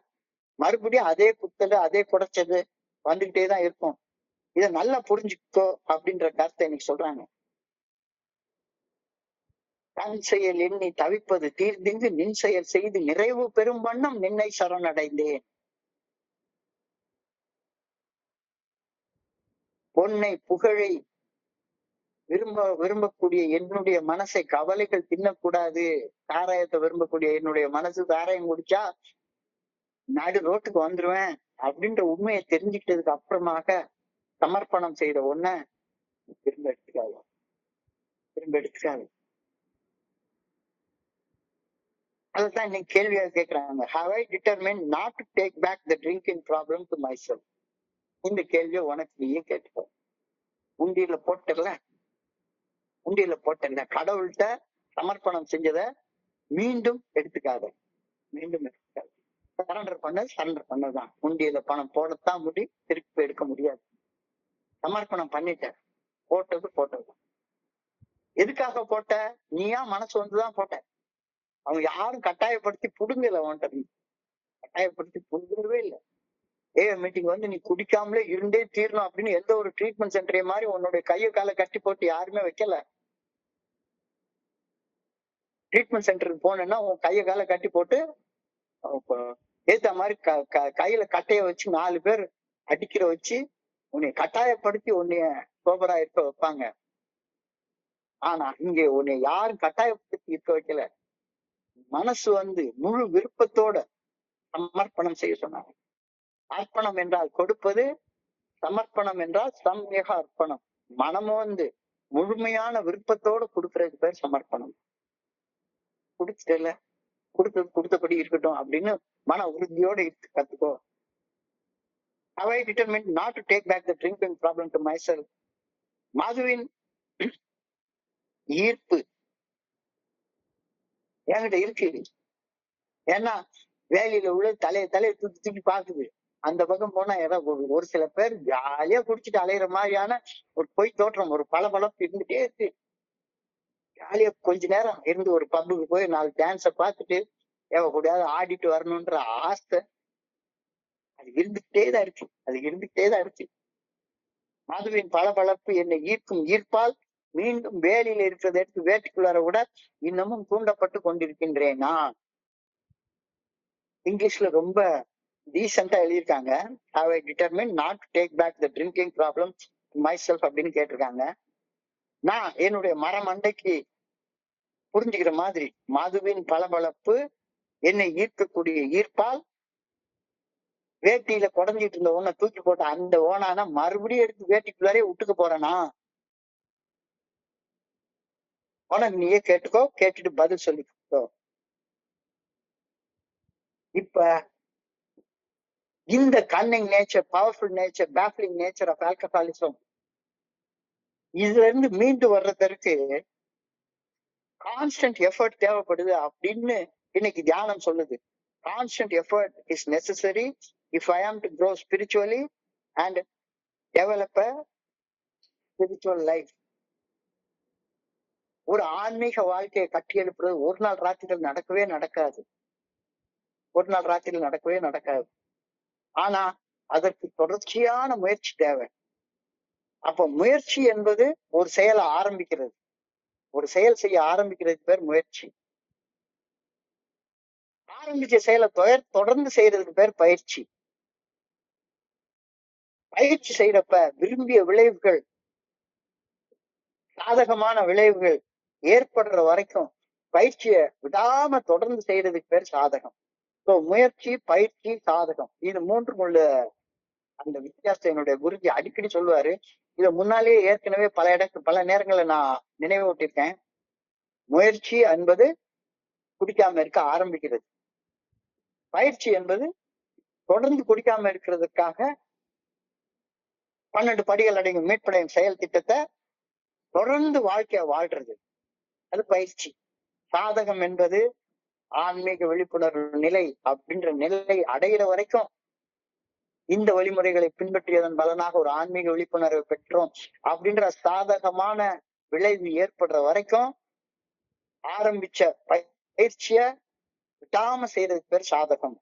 மறுபடியும் அதே குத்தல், அதே குடைச்சது வந்துகிட்டேதான் இருக்கும். இதை நல்லா புரிஞ்சுக்கோ அப்படின்ற கருத்தை இன்னைக்கு சொல்றாங்க. தன் செயல் எண்ணி தவிப்பது தீர்ந்திங்கு நின் செயல் செய்து நிறைவு பெறும் வண்ணம் நின்னை சரணடைந்தேன். பொன்னை புகழை விரும்பக்கூடிய என்னுடைய மனசை கவலைகள் தின்னக்கூடாது. சாராயத்தை விரும்பக்கூடிய என்னுடைய மனசு சாராயம் குடிச்சா நடு ரோட்டுக்கு வந்துருவேன் அப்படின்ற உண்மையை தெரிஞ்சுக்கிட்டதுக்கு அப்புறமாக சமர்ப்பணம் செய்த ஒன்ன திரும்ப எடுத்துக்காது. அதான் இன்னைக்கு கேள்வியாக கேட்கிறாங்க. Have I determined not to take back the drinking problem to myself? இந்த கேள்வியை உனக்கு நீயே கேட்டுக்கோ. உண்டியில போட்டல கடவுள்கிட்ட சமர்ப்பணம் செஞ்சத மீண்டும் எடுத்துக்காத. சரண்டர் பண்ணதான். உண்டியில பணம் போடத்தான் திருப்பி எடுக்க முடியாது. சமர்ப்பணம் பண்ணிட்ட, போட்டது. எதுக்காக போட்ட? நீயா மனசு வந்துதான் போட்ட. அவங்க யாரும் கட்டாயப்படுத்தி புடுங்கல. கட்டாயப்படுத்தி புடுங்கவே இல்லை. ஏ மீட்டிங் வந்து நீ குடிக்காமலே இருந்தே தீரணும் அப்படின்னு எந்த ஒரு ட்ரீட்மெண்ட் சென்டரே மாதிரி உன்னுடைய கையை காலை கட்டி போட்டு யாருமே வைக்கல. ட்ரீட்மெண்ட் சென்டருக்கு போனேன்னா உன் கையை காலை கட்டி போட்டு ஏத்த மாதிரி கையில கட்டைய வச்சு 4 பேர் அடிக்கிற வச்சு உன்னை கட்டாயப்படுத்தி உன்னைய சோபரா இருக்க வைப்பாங்க. ஆனா இங்க உன்னை யாரும் கட்டாயப்படுத்தி இருக்க வைக்கல. மனசு வந்து முழு விருப்பத்தோட சமர்ப்பணம் செய்ய சொன்னாங்க. அர்ப்பணம் என்றால் கொடுப்பது, சமர்ப்பணம் என்றால் சம்யக அர்ப்பணம். மனமும் வந்து முழுமையான விருப்பத்தோட கொடுக்கறதுக்கு பேர் சமர்ப்பணம். குடிச்சிட்டல, கொடுத்தபடி இருக்கட்டும் அப்படின்னு மன உறுதியோட இருக்கு கத்துக்கோ. Have I determined not to take back the drinking problem to myself? மாதுவின் ஈர்ப்பு என்கிட்ட இருக்கு. ஏன்னா வேலையில உள்ள தலையை தூக்கி தூக்கி பாக்குது. அந்த பக்கம் போனா ஏதாவது ஒரு சில பேர் ஜாலியா குடிச்சிட்டு அலையிற மாதிரியான ஒரு பொய் தோற்றம், ஒரு பளபளப்பு இருந்துட்டே இருக்கு. ஜாலியா கொஞ்ச நேரம் இருந்து ஒரு பப்புக்கு போய் 4 டான்ஸ பார்த்துட்டு கூடாது ஆடிட்டு வரணும்ன்ற ஆசை அது இருந்துகிட்டே தான் இருக்கு. மதுவின் பளபளப்பு என்னை ஈர்க்கும் ஈர்ப்பால் மீண்டும் வேலையில இருக்கிறத எடுத்து வேட்டுக்குள்ளார விட இன்னமும் தூண்டப்பட்டு கொண்டிருக்கின்றேன் நான். இங்கிலீஷ்ல ரொம்ப டீசெண்டா எழுதியிருக்காங்க. Have I determined not to take back the drinking problem myself அப்படின்னு கேட்டிருக்காங்க. நான் என்னுடைய மரமண்டைக்கு புரிஞ்சுக்கிற மாதிரி மதுவின் பளபளப்பு என்னை ஈர்க்கக்கூடிய ஈர்ப்பால் வேட்டியில குடஞ்சிட்டு இருந்த ஓனை தூக்கி போட்ட அந்த ஓனானா மறுபடியும் எடுத்து வேட்டிக்குள்ளாரே விட்டுக்க போறேனா? உனக்கு நீயே கேட்டுக்கோ, கேட்டுட்டு பதில் சொல்லிக்கோ. இப்ப இந்த cunning nature, powerful nature, baffling nature of alcoholism இதுல இருந்து மீண்டு வர்றதற்கு கான்ஸ்டன்ட் எஃபர்ட் தேவைப்படுது அப்படின்னு இன்னைக்கு தியானம் சொல்லுது. Constant effort is necessary if I am to grow spiritually and develop a spiritual life. ஒரு ஆன்மீக வாழ்க்கையை கட்டி எழுப்புறது ஒரு நாள் ராத்திரியில் நடக்கவே நடக்காது. ஆனா அதற்கு தொடர்ச்சியான முயற்சி தேவை. அப்ப முயற்சி என்பது ஒரு செயலை ஆரம்பிக்கிறது, ஒரு செயல் செய்ய ஆரம்பிக்கிறதுக்கு பேர் முயற்சி. ஆரம்பிச்ச செயலை தொடர்ந்து செய்யறதுக்கு பேர் பயிற்சி. பயிற்சி செய்யறப்ப விரும்பிய விளைவுகள், சாதகமான விளைவுகள் ஏற்படுற வரைக்கும் பயிற்சியை விடாம தொடர்ந்து செய்யறதுக்கு பேர் சாதகம். முயற்சி, பயிற்சி, சாதகம் இது மூன்றும் உள்ள அந்த வித்தியாசத்தை என்னுடைய குருஜி அடிக்கடி சொல்லுவாரு. இத முன்னாலேயே ஏற்கனவே பல நேரங்கள்ல நான் நினைவூட்டிருக்கேன். முயற்சி என்பது குடிக்காம இருக்க ஆரம்பிக்கிறது. பயிற்சி என்பது தொடர்ந்து குடிக்காம இருக்கிறதுக்காக 12 படிகள் அடங்கும் மீட்படையும் செயல் திட்டத்தை தொடர்ந்து வாழ்க்கைய வாழ்றது, அது பயிற்சி. சாதகம் என்பது ஆன்மீக விழிப்புணர்வு நிலை அப்படின்ற நிலை அடைகிற வரைக்கும் இந்த வழிமுறைகளை பின்பற்றியதன் பலனாக ஒரு ஆன்மீக விழிப்புணர்வை பெற்றோம் அப்படின்ற சாதகமான விளைவு ஏற்படுற வரைக்கும் ஆரம்பிச்ச பயிற்சிய விடாம செய்யறதுக்கு பேர் சாதகம்.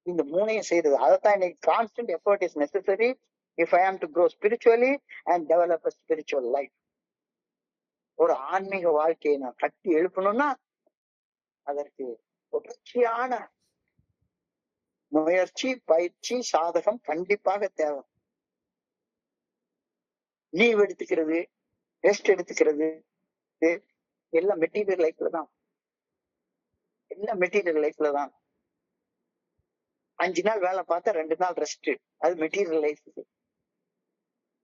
இந்த மூணையும் செய்யறது, அதைத்தான் இன்னைக்கு constant effort is necessary if I am to grow spiritually and develop a spiritual life. ஒரு ஆன்மீக வாழ்க்கையை நான் கட்டி எழுப்பணும்னா அதற்கு தொடர்ச்சியான முயற்சி, பயிற்சி, சாதகம் கண்டிப்பாக தேவை. லீவ் எடுத்துக்கிறது, ரெஸ்ட் எடுத்துக்கிறது எல்லாம் மெட்டீரியல் லைஃப்ல தான். 5 நாள் வேலை பார்த்தா 2 நாள் ரெஸ்ட், அது மெட்டீரியல் லைஃப்.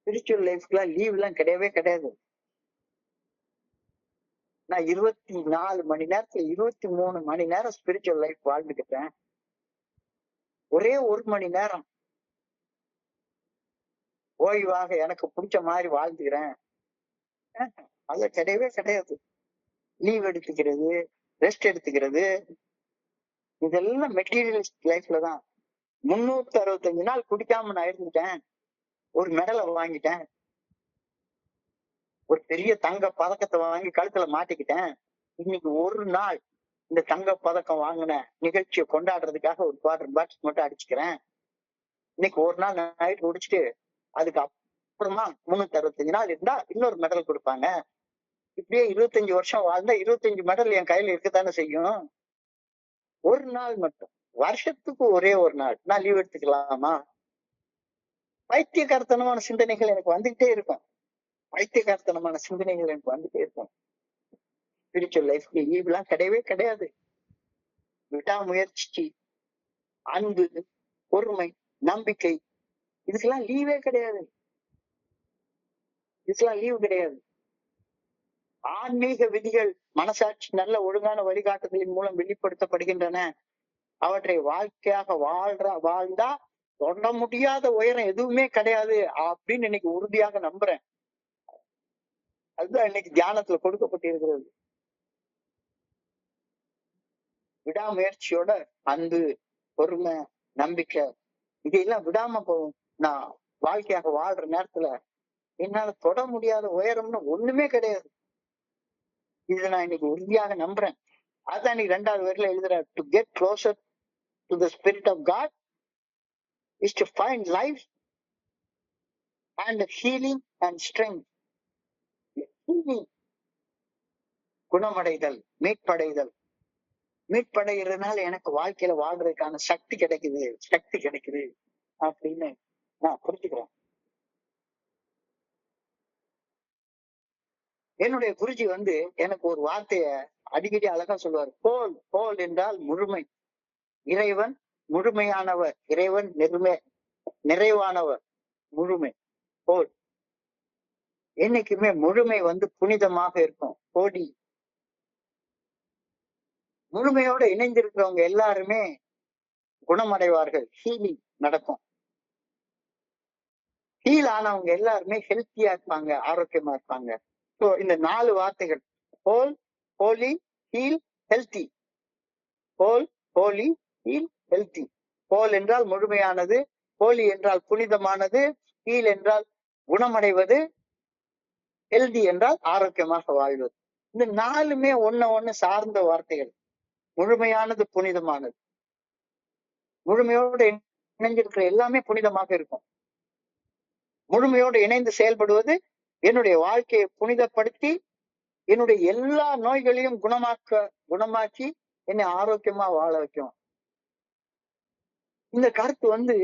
ஸ்பிரிச்சுவல் லைஃப்க்குலாம் லீவ் எல்லாம் கிடையவே கிடையாது. நான் 24 மணி நேரத்துல 23 மணி நேரம் ஸ்பிரிச்சுவல் லைஃப் வாழ்ந்துக்கிட்டேன். ஒரே 1 மணி நேரம் ஓய்வாக எனக்கு பிடிச்ச மாதிரி வாழ்ந்துக்கிறேன், அது கிடையவே கிடையாது. லீவ் எடுத்துக்கிறது, ரெஸ்ட் எடுத்துக்கிறது இதெல்லாம் மெட்டீரியல் லைஃப்ல தான். 365 நாள் குடிக்காம நான் இருந்துட்டேன், ஒரு மெடலை வாங்கிட்டேன், ஒரு பெரிய தங்க பதக்கத்தை வாங்கி கழுத்துல மாட்டிக்கிட்டேன். இன்னைக்கு ஒரு நாள் இந்த தங்க பதக்கம் வாங்கின நிகழ்ச்சியை கொண்டாடுறதுக்காக ஒரு குவார்டர் பாட்டில் மட்டும் அடிச்சுக்கிறேன். இன்னைக்கு ஒரு நாள் நைட் முடிச்சுட்டு அதுக்கு அப்புறமா 365 நாள் இருந்தா இன்னொரு மெடல் கொடுப்பாங்க. இப்படியே 25 வருஷம் வாழ்ந்தா 25 மெடல் என் கையில இருக்கத்தானே செய்யும். ஒரு நாள் மட்டும், வருஷத்துக்கு ஒரே ஒரு நாள் நான் லீவ் எடுத்துக்கலாமா? பைத்தியக்காரத்தனமான சிந்தனைகள் எனக்கு வந்துகிட்டே இருக்கும். பைத்தியக்காரத்தனமான சிந்தனைகள் எனக்கு வந்துட்டே இருக்கும். ஸ்பிரிச்சுவல் லைஃப்ல லீவ் எல்லாம் கிடையவே கிடையாது. விடாமுயற்சி, அன்பு, பொறுமை, நம்பிக்கை, இதுக்கெல்லாம் லீவே கிடையாது. இதுக்கெல்லாம் லீவு கிடையாது. ஆன்மீக விதிகள் மனசாட்சி நல்ல ஒழுங்கான வழிகாட்டுதலின் மூலம் வெளிப்படுத்தப்படுகின்றன. அவற்றை வாழ்க்கையாக வாழ்ந்தா தொட முடியாத உயரம் எதுவுமே கிடையாது அப்படின்னு இன்னைக்கு உறுதியாக நம்புறேன். அதுதான் இன்னைக்கு தியானத்துல கொடுக்கப்பட்டிருக்கிறது. விடாமுயற்சியோட அன்பு, பொறுமை, நம்பிக்கை, இதையெல்லாம் விடாம நான் வாழ்க்கையாக வாழ்ற நேரத்துல என்னால தொட முடியாத உயரம்னு ஒண்ணுமே கிடையாது. இதை நான் இன்னைக்கு உறுதியாக நம்புறேன். அதான் இன்னைக்கு 2வது வரியில எழுதுற, to get closer to the spirit of God is to find life and healing and strength. குணமடைதல், மீட்படைதல். மீட்படைகிறதுனால எனக்கு வாழ்க்கையில வாழ்றதுக்கான சக்தி கிடைக்குது அப்படின்னு நான் புரிஞ்சுக்கிறேன். என்னுடைய குருஜி எனக்கு ஒரு வார்த்தைய அடிக்கடி அழகா சொல்லுவார். போல் என்றால் முழுமை. இறைவன் முழுமையானவர், இறைவன் நிறைவானவர், முழுமை. போல் என்னைக்குமே முழுமை புனிதமாக இருக்கும். கோடி முழுமையோட இணைந்திருக்கிறவங்க எல்லாருமே குணமடைவார்கள், ஹீலிங் நடக்கும். ஹீல் ஆனவங்க எல்லாருமே ஹெல்த்தியா இருப்பாங்க, ஆரோக்கியமா இருப்பாங்க. ஸோ இந்த 4 வார்த்தைகள், whole, holy, heal, healthy. Whole, holy, heal, healthy. Whole என்றால் முழுமையானது, ஹோலி என்றால் புனிதமானது, ஹீல் என்றால் குணமடைவது, ஹெல்தி என்றால் ஆரோக்கியமாக வாழ்வது. இந்த 4மே ஒண்ணு சார்ந்த வார்த்தைகள். முழுமையானது புனிதமானது. முழுமையோடு இணைஞ்சிருக்கிற எல்லாமே புனிதமாக இருக்கும். முழுமையோடு இணைந்து செயல்படுவது என்னுடைய வாழ்க்கையை புனிதப்படுத்தி என்னுடைய எல்லா நோய்களையும் குணமாக்கி என்னை ஆரோக்கியமா வாழ வைக்கும். இந்த கருத்து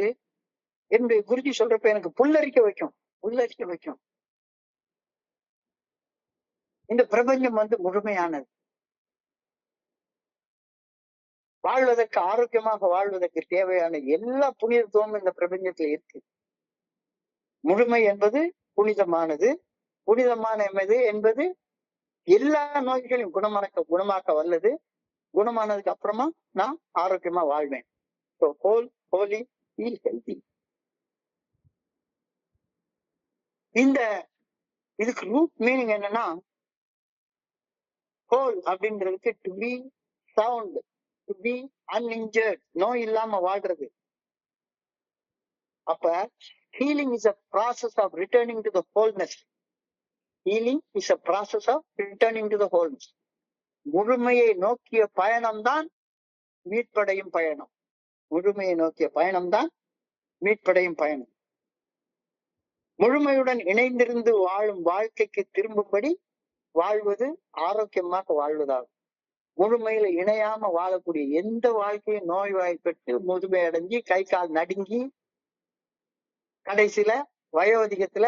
என்னுடைய குருஜி சொல்றப்ப எனக்கு புல்லரிக்க வைக்கும். இந்த பிரபஞ்சம் முழுமையானது. வாழ்வதற்கு, ஆரோக்கியமாக வாழ்வதற்கு தேவையான எல்லா புனிதத்துவமும் இந்த பிரபஞ்சத்துல இருக்கு. முழுமை என்பது புனிதமானது. புனிதமானது என்பது எல்லா நோய்களையும் குணமாக்க வல்லது. குணமானதுக்கு அப்புறமா நான் ஆரோக்கியமா வாழ்வேன். Holy, heal, healthy. இதுக்கு ரூட் மீனிங் என்னன்னா, ஹோல் அப்படின்றதுக்கு to be sound, to be uninjured, நோய் இல்லாம வாழ்றது. அப்ப healing is a process of returning to the wholeness. Healing is a process of returning to the wholeness. முழுமையை நோக்கிய பயணம்தான் மீட்படையும் பயணம். முழுமையை நோக்கிய பயணம்தான் மீட்படையும் பயணம். முழுமையுடன் இணைந்திருந்து வாழும் வாழ்க்கைக்கு திரும்பும்படி வாழ்வது ஆரோக்கியமாக வாழ்வதாகும். முழுமையில இணையாம வாழக்கூடிய எந்த வாழ்க்கையும் நோய்வாய்ப்பட்டு முதுமை அடைஞ்சு கை கால் நடுங்கி கடைசியில வயோதிகத்துல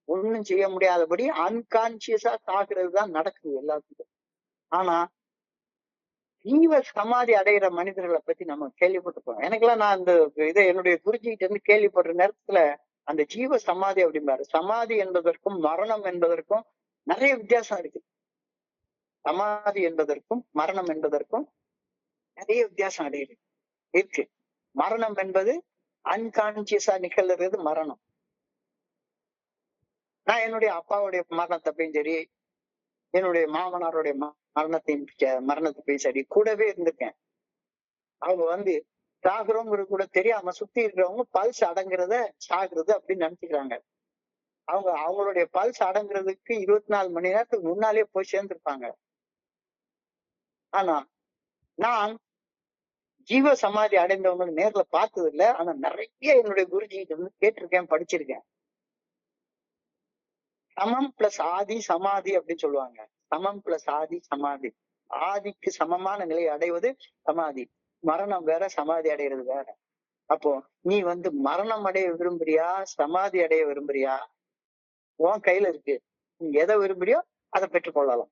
ஒண்ணும் செய்ய முடியாதபடி அன்கான்சியஸா சாகிறது தான் நடக்குது எல்லாத்துக்கும். ஆனா ஜீவ சமாதி அடைகிற மனிதர்களை பத்தி நம்ம கேள்விப்பட்டிருப்போம். எனக்கெல்லாம் நான் அந்த இதை என்னுடைய குருஜிகிட்ட இருந்து கேள்விப்படுற நேரத்துல அந்த ஜீவ சமாதி அப்படிம்பாரு. சமாதி என்பதற்கும் மரணம் என்பதற்கும் நிறைய வித்தியாசம் இருக்கு. சமாதி என்பதற்கும் மரணம் என்பதற்கும் நிறைய வித்தியாசம் இருக்கு. மரணம் என்பது அன்கான்சியஸா நிகழ்றது மரணம். நான் என்னுடைய அப்பாவுடைய மரணத்தையும் சரி, என்னுடைய மாமனாருடைய மரணத்தையும் சரி கூடவே இருந்திருக்கேன். அவங்க சாகுறவங்க கூட தெரியாம சுத்தி இருக்கிறவங்க பல்ஸ் அடங்குறத சாகுறது அப்படின்னு நினைச்சுக்கிறாங்க. அவங்களுடைய பல்ஸ் அடங்குறதுக்கு 24 மணி நேரத்துக்கு முன்னாலே போய் சேர்ந்திருப்பாங்க. ஆனா நான் ஜீவ சமாதி அடைந்தவங்க நேர்ல பார்த்தது இல்ல. ஆனா நிறைய என்னுடைய குருஜி வந்து கேட்டிருக்கேன், படிச்சிருக்கேன். சமம் பிளஸ் ஆதி சமாதி அப்படின்னு சொல்லுவாங்க. சமம் பிளஸ் ஆதி சமாதி. ஆதிக்கு சமமான நிலையை அடைவது சமாதி. மரணம் வேற, சமாதி அடைகிறது வேற. அப்போ நீ வந்து மரணம் அடைய விரும்புறியா, சமாதி அடைய விரும்புறியா? உன் கையில இருக்கு. நீ எதை விரும்புறியோ அதை பெற்றுக்கொள்ளலாம்.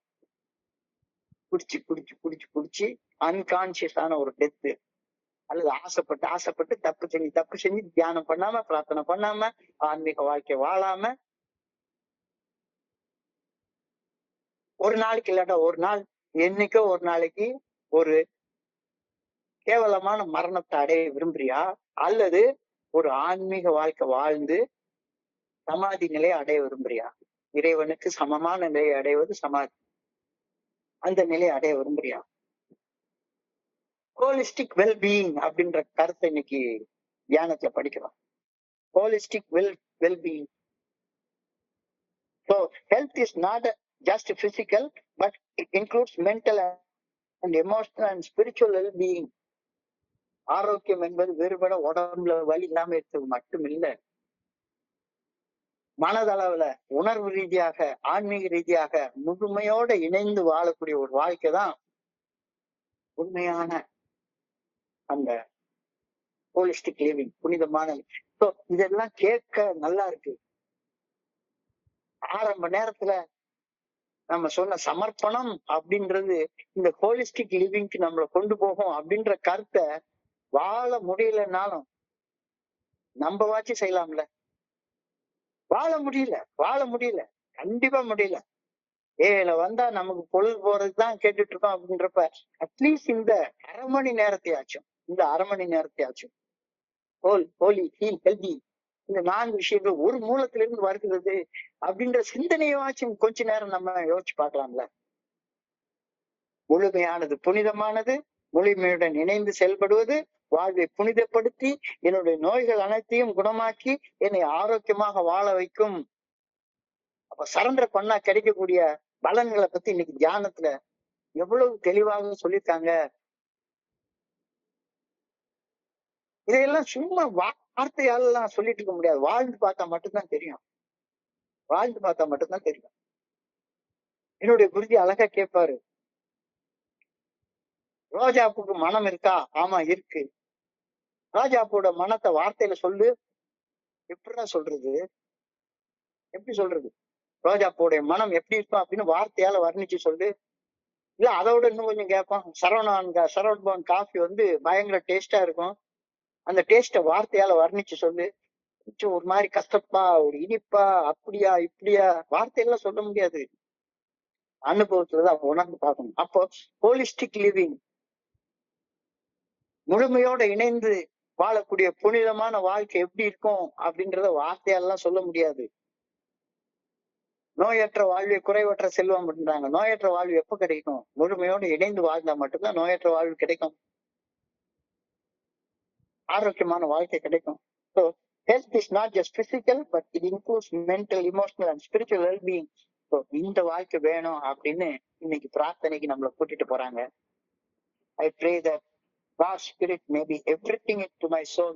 குடிச்சு குடிச்சு குடிச்சு குடிச்சு அன்கான்சியஸான ஒரு டெத்து, அல்லது ஆசைப்பட்டு ஆசைப்பட்டு தப்பு செஞ்சு தியானம் பண்ணாம, பிரார்த்தனை பண்ணாம, ஆன்மீக வாழ்க்கை வாழாம, ஒரு நாளைக்கு இல்லாட்டா ஒரு நாள், என்னைக்கோ ஒரு நாளைக்கு ஒரு கேவலமான மரணத்தை அடைய விரும்புறியா, அல்லது ஒரு ஆன்மீக வாழ்க்கை வாழ்ந்து சமாதி நிலையை அடைய விரும்புறியா? இறைவனுக்கு சமமான நிலையை அடைவது சமாதி. அந்த நிலையை அடைய விரும்புறியா? ஹோலிஸ்டிக் வெல் பீயிங் அப்படின்ற கருத்தை இன்னைக்கு தியானத்துல படிக்கிறோம். Holistic well being. So health is not just physical, but it includes mental and emotional and spiritual well-being. ஆரோக்கியம் என்பது வெறுமன உடம்புல வலி இல்லாம இருக்கிறது மட்டும் இல்ல, மனதளவுல, உணர்வு ரீதியாக, ஆன்மீக ரீதியாக முழுமையோட இணைந்து வாழக்கூடிய ஒரு வாழ்க்கை தான் உண்மையான அந்த ஹோலிஸ்டிக் லிவிங், புனிதமான. ஸோ இதெல்லாம் கேட்க நல்லா இருக்கு. ஆரம்ப நேரத்துல நம்ம சொன்ன சமர்ப்பணம் அப்படின்றது இந்த ஹோலிஸ்டிக் லிவிங்க்கு நம்மளை கொண்டு போகும் அப்படின்ற கருத்தை வாழ முடியலன்னாலும் நம்ம வாட்சி செய்யலாம்ல. வாழ முடியல, கண்டிப்பா முடியல. ஏல வந்தா நமக்கு பொழுது போறதுதான் கேட்டுட்டு இருக்கோம் அப்படின்றப்ப அட்லீஸ்ட் இந்த அரை மணி நேரத்தையாச்சும் ஹோலி ஹீல் ஹெல்தி, இந்த 4 விஷயங்கள் ஒரு மூலத்துல இருந்து வருகிறது அப்படின்ற சிந்தனையாச்சும் கொஞ்ச நேரம் நம்ம யோசிச்சு பார்க்கலாம்ல. முழுமையானது, புனிதமானது, முழுமையுடன் இணைந்து செயல்படுவது, வாழ்வை புனிதப்படுத்தி என்னுடைய நோய்கள் அனைத்தையும் குணமாக்கி என்னை ஆரோக்கியமாக வாழ வைக்கும். அப்ப சரண்டர் பண்ணா கிடைக்கக்கூடிய பலன்களை பத்தி இன்னைக்கு தியானத்துல எவ்வளவு தெளிவாக சொல்லியிருக்காங்க. இதையெல்லாம் சும்மா வார்த்தையால எல்லாம் சொல்லிட்டு இருக்க முடியாது. வாழ்ந்து பார்த்தா மட்டும்தான் தெரியும். என்னுடைய குருஜி அழகா கேட்பாரு, ரோஜாப்பூக்கு மனம் இருக்கா? ஆமா இருக்கு. ரோஜாப்பூட மனத்தை வார்த்தையில சொல்லு. எப்படி சொல்றது? ரோஜாப்பூடைய மனம் எப்படி இருக்கும் அப்படின்னு வார்த்தையால வர்ணிச்சு சொல்லு. இல்ல அதோட இன்னும் கொஞ்சம் கேட்பான், சரவண பவன் காஃபி வந்து பயங்கர டேஸ்டா இருக்கும், அந்த டேஸ்ட வார்த்தையால வர்ணிச்சு சொல்லு. ஒரு மாதிரி கசப்பா, ஒரு இனிப்பா, அப்படியா இப்படியா, வார்த்தையெல்லாம் சொல்ல முடியாது. அனுபவத்துலதான் உணர்ந்து பார்க்கணும். அப்போ ஹோலிஸ்டிக் லிவிங், முழுமையோட இணைந்து வாழக்கூடிய புனிதமான வாழ்க்கை எப்படி இருக்கும் அப்படின்றத வார்த்தையாலாம் சொல்ல முடியாது. நோயற்ற வாழ்வு குறைவற்ற செல்வம் அப்படின்றாங்க. நோயற்ற வாழ்வு எப்ப கிடைக்கும்? முழுமையோடு இணைந்து வாழ்ந்தா மட்டும்தான் நோயற்ற வாழ்வு கிடைக்கும், ஆரோக்கியமான வாழ்க்கை கிடைக்கும். So health is not just physical, but it includes mental, emotional and spiritual well-being. So இந்த வாழ்க்கை வேணும் அப்படின்னு இன்னைக்கு பிரார்த்தனைக்கு நம்மளை கூட்டிட்டு போறாங்க. I pray that God's spirit may be everything to my soul.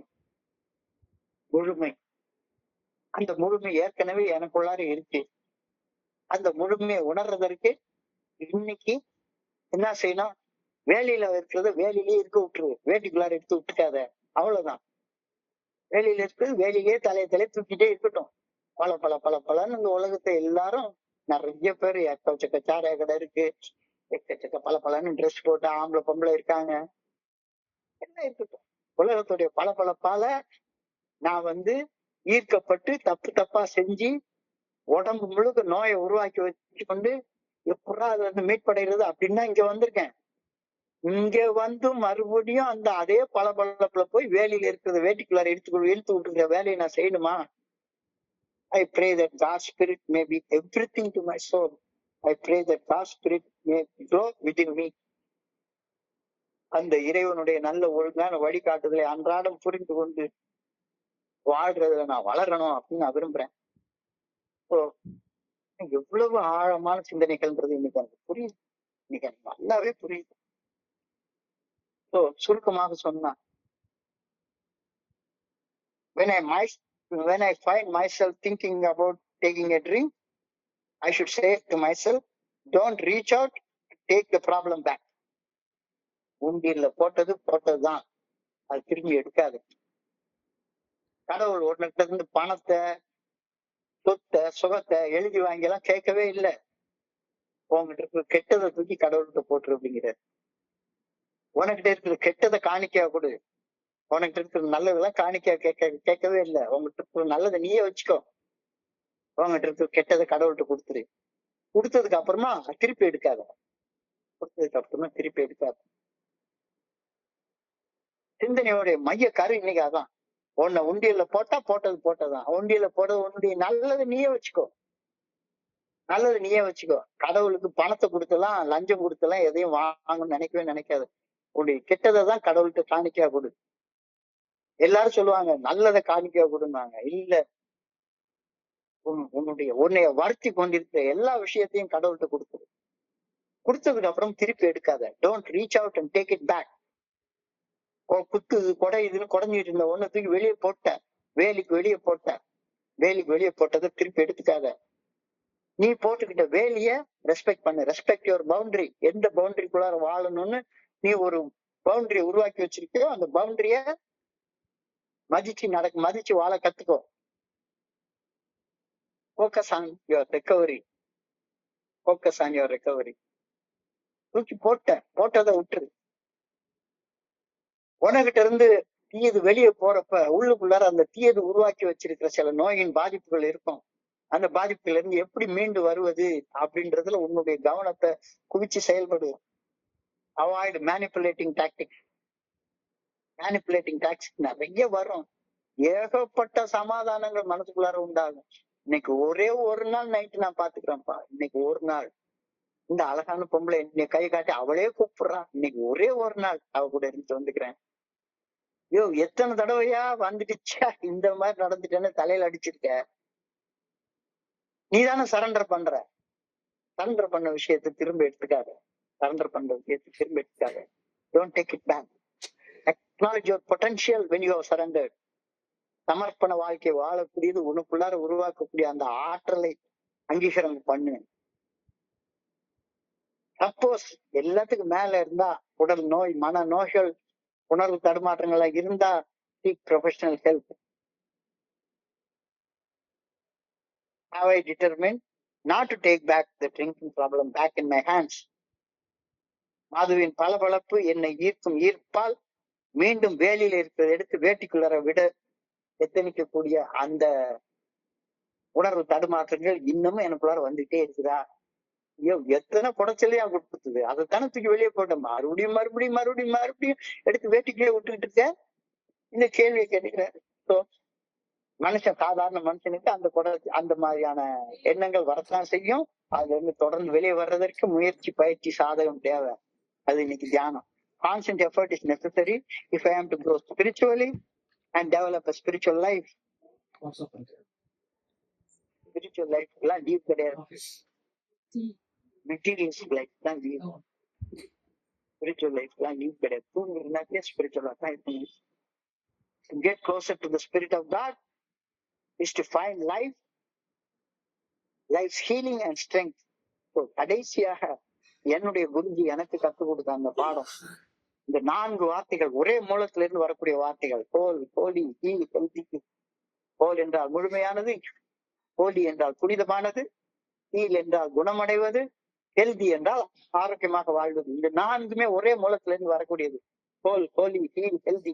முழுமை, அந்த முழுமை ஏற்கனவே எனக்குள்ளார இருக்கு. அந்த முழுமையை உணர்றதற்கு இன்னைக்கு என்ன செய்யணும்? வேலையில இருக்கிறத வேலையிலேயே இருக்க விட்டுரு, வேட்டிக்குள்ளார எடுத்து விட்டுக்காத, அவ்வளவுதான். வேலையில இருக்கிறது வேலையிலேயே தலையை தூக்கிட்டே இருக்கட்டும். பல இந்த உலகத்தை எல்லாரும் நிறைய பேர் எக்கச்சக்க சாராய கடை இருக்கு, எக்கச்சக்க பலன்னு ட்ரெஸ் போட்டு ஆம்பளை பொம்பளை இருக்காங்க, என்ன இருக்கட்டும். உலகத்துடைய பளபளப்பால நான் வந்து ஈர்க்கப்பட்டு தப்பா செஞ்சு உடம்பு முழுக்க நோயை உருவாக்கி வச்சு கொண்டு எப்படா அது வந்து மீட்படைகிறது அப்படின்னா இங்க வந்திருக்கேன். இங்க வந்து மறுபடியும் அந்த அதே பளபளப்புல போய் வேலையில இருக்கிறத வேட்டிக்குள்ளார இழுத்து விட்டுருக்க வேலையை நான் செய்யணுமா? I pray that God's spirit may be everything to my soul. I pray that God's spirit may grow within me. அந்த இறைவனுடைய நல்ல ஒழுங்கான வழிகாட்டுதலை அன்றாடம் புரிந்து கொண்டு வாழ்றதுல நான் வளரணும் அப்படின்னு நான் விரும்புறேன். எவ்வளவு ஆழமான சிந்தனைகள்ன்றது இன்னைக்கு எனக்கு புரியுது, இன்னைக்கு எனக்கு நல்லாவே புரியுது. So சுருக்கமாக சொன்னா, when I find myself thinking about taking a drink, I should say to myself, don't reach out, take the problem back. உண்டியல்ல போட்டதுதான், அது திரும்பி எடுக்காது. கடவுள் உன்கிட்ட இருந்து பணத்தை, சொத்தை, சுகத்தை எழுதி வாங்கி எல்லாம் கேட்கவே இல்லை. உங்ககிட்ட இருக்கிற கெட்டதை தூக்கி கடவுள்கிட்ட போட்டுரு அப்படிங்கிறார். உனக்கிட்ட இருக்கிற கெட்டதை காணிக்கா கொடு, உனக்கிட்ட இருக்கிற நல்லதெல்லாம் காணிக்கா கேட்கவே இல்லை. உங்ககிட்ட இருக்கிற நல்லதை நீயே வச்சுக்கோ, உங்ககிட்ட இருக்கிற கெட்டதை கடவுள்கிட்ட கொடுத்துரு. கொடுத்ததுக்கு அப்புறமா திருப்பி எடுக்காத, கொடுத்ததுக்கு அப்புறமா திருப்பி எடுக்காத. சிந்தனையோடைய மைய கரு இன்னைக்கு அதான். உன்னை உண்டியல்ல போட்டதுதான். உண்டியல்ல போட்டது நல்லது நீயே வச்சுக்கோ, நல்லது நீயே வச்சுக்கோ. கடவுளுக்கு பணத்தை கொடுத்தலாம், லஞ்சம் கொடுத்தலாம் எதையும் வாங்கணும்னு நினைக்கவே நினைக்காது. உன்னுடைய கெட்டதை தான் கடவுள்கிட்ட காணிக்கா கொடு. எல்லாரும் சொல்லுவாங்க நல்லதை காணிக்கா கொடுன்னாங்க. இல்ல, உன்னைய வருத்தி கொண்டிருக்கிற எல்லா விஷயத்தையும் கடவுள்கிட்ட கொடுத்துரு. கொடுத்ததுக்கு அப்புறம் திருப்பி எடுக்காத. Don't reach out and take it back. குத்துது கொடை இதுன்னு குறைஞ்சிட்டு இருந்த ஒண்ணு தூக்கி வெளியே போட்ட, வேலிக்கு வெளியே போட்டதை திருப்பி எடுத்துக்காத. நீ போட்டுக்கிட்ட வேலிய ரெஸ்பெக்ட் பண்ணு. Respect your boundary. எந்த பவுண்டரிக்குள்ளார வாழணும்னு நீ ஒரு பவுண்டரிய உருவாக்கி வச்சிருக்கியோ அந்த பவுண்டரிய மதிச்சு வாழ கத்துக்கோ. Focus on your recovery. Focus on your recovery. தூக்கி போட்டதை விட்டுரு. உனகிட்ட இருந்து தீயது வெளியே போறப்ப உள்ளுக்குள்ளார அந்த தீயது உருவாக்கி வச்சிருக்கிற சில நோயின் பாதிப்புகள் இருக்கும். அந்த பாதிப்புல இருந்து எப்படி மீண்டு வருவது அப்படின்றதுல உன்னுடைய கவனத்தை குவிச்சு செயல்படு. Avoid manipulating tactics. Manipulating tactics நிறைய வரும். ஏகப்பட்ட சமாதானங்கள் மனசுக்குள்ளார உண்டாகும். இன்னைக்கு ஒரே ஒரு நாள் நைட்டு நான் பாத்துக்கிறேன்ப்பா. இன்னைக்கு ஒரு நாள் இந்த அழகான பொம்பளை என்னை கை காட்டி அவளே கூப்பிடுறான். இன்னைக்கு ஒரே ஒரு நாள் அவ கூட இருந்து வந்துக்கிறேன். ஐயோ எத்தனை தடவையா வந்துடுச்சா இந்த மாதிரி நடந்துட்டேன்னு தலையில அடிச்சிருக்க. நீதானே சரண்டர் பண்ண விஷயத்தை திரும்ப எடுத்துக்காத. சரண்டர் பண்ற விஷயத்தை திரும்ப எடுத்துக்காத. Don't take it back. Acknowledge your potential when you have surrendered. சமர்ப்பண வாழ்க்கை வாழக்கூடியது உனக்குள்ளார உருவாக்கக்கூடிய அந்த ஆற்றலை அங்கீகாரம் பண்ணு. சப்போஸ் எல்லாத்துக்கும் மேல இருந்தா உடல் நோய், மன நோய்கள், உணர்வு தடுமாற்றங்களா இருந்தா seek professional help. Have I determined not to take back the drinking problem back in my hands? மாதுவின் பளபளப்பு என்னை ஈர்க்கும் ஈர்ப்பால் மீண்டும் வேலியில இருக்கிறத எடுத்து வேட்டிக்குள்ளார விட எத்தனிக்கக்கூடிய அந்த உணர்வு தடுமாற்றங்கள் இன்னமும் எனக்குள்ளார வந்துட்டே இருக்குதா? ஐயோ எத்தனை குடைச்சலையா கொடுத்தது, அதைத்தானே தூக்கி வெளியே போட்டேன். மறுபடியும் எடுத்து வேட்டிக்குள்ளே விட்டுக்கிட்டு இருக்க. இந்த கேள்வியை கேட்டுக்கிறேன். மனுஷன், சாதாரண மனுஷனுக்கு அந்த மாதிரியான எண்ணங்கள் வரத்தான் செய்யும். அதுல இருந்து தொடர்ந்து வெளியே வர்றதற்கு முயற்சி, பயிற்சி, சாதகம் தேவை. அது இன்னைக்கு தியானம். Constant effort is necessary if I am to grow spiritually and develop a spiritual life. Spiritual life எல்லாம் டீப் கிடையாது. மெட்டீரியல்ஸ் லைஃப் தான் டீப். ஸ்பிரிச்சுவல் லைஃப் எல்லாம் டீப் கிடையாது. தூங்குறதுனாக்கே ஸ்பிரிச்சுவலா தான் இருக்கணும். To get closer to the spirit of God is to find life's healing and strength. So கடைசியாக என்னுடைய குருஜி எனக்கு கற்றுக் கொடுத்த அந்த பாடம், இந்த 4 வார்த்தைகள், ஒரே மூலத்துல இருந்து வரக்கூடிய வார்த்தைகள். Holi, heal, healthy. ஹோல் என்றால் முழுமையானது, ஹோலி என்றால் புனிதமானது, ஹீல் என்றால் குணமடைவது, ஹெல்தி என்றால் ஆரோக்கியமாக வாழ்வது. இந்த 4மே ஒரே மூலத்துல இருந்து வரக்கூடியது. Holy, heal, healthy.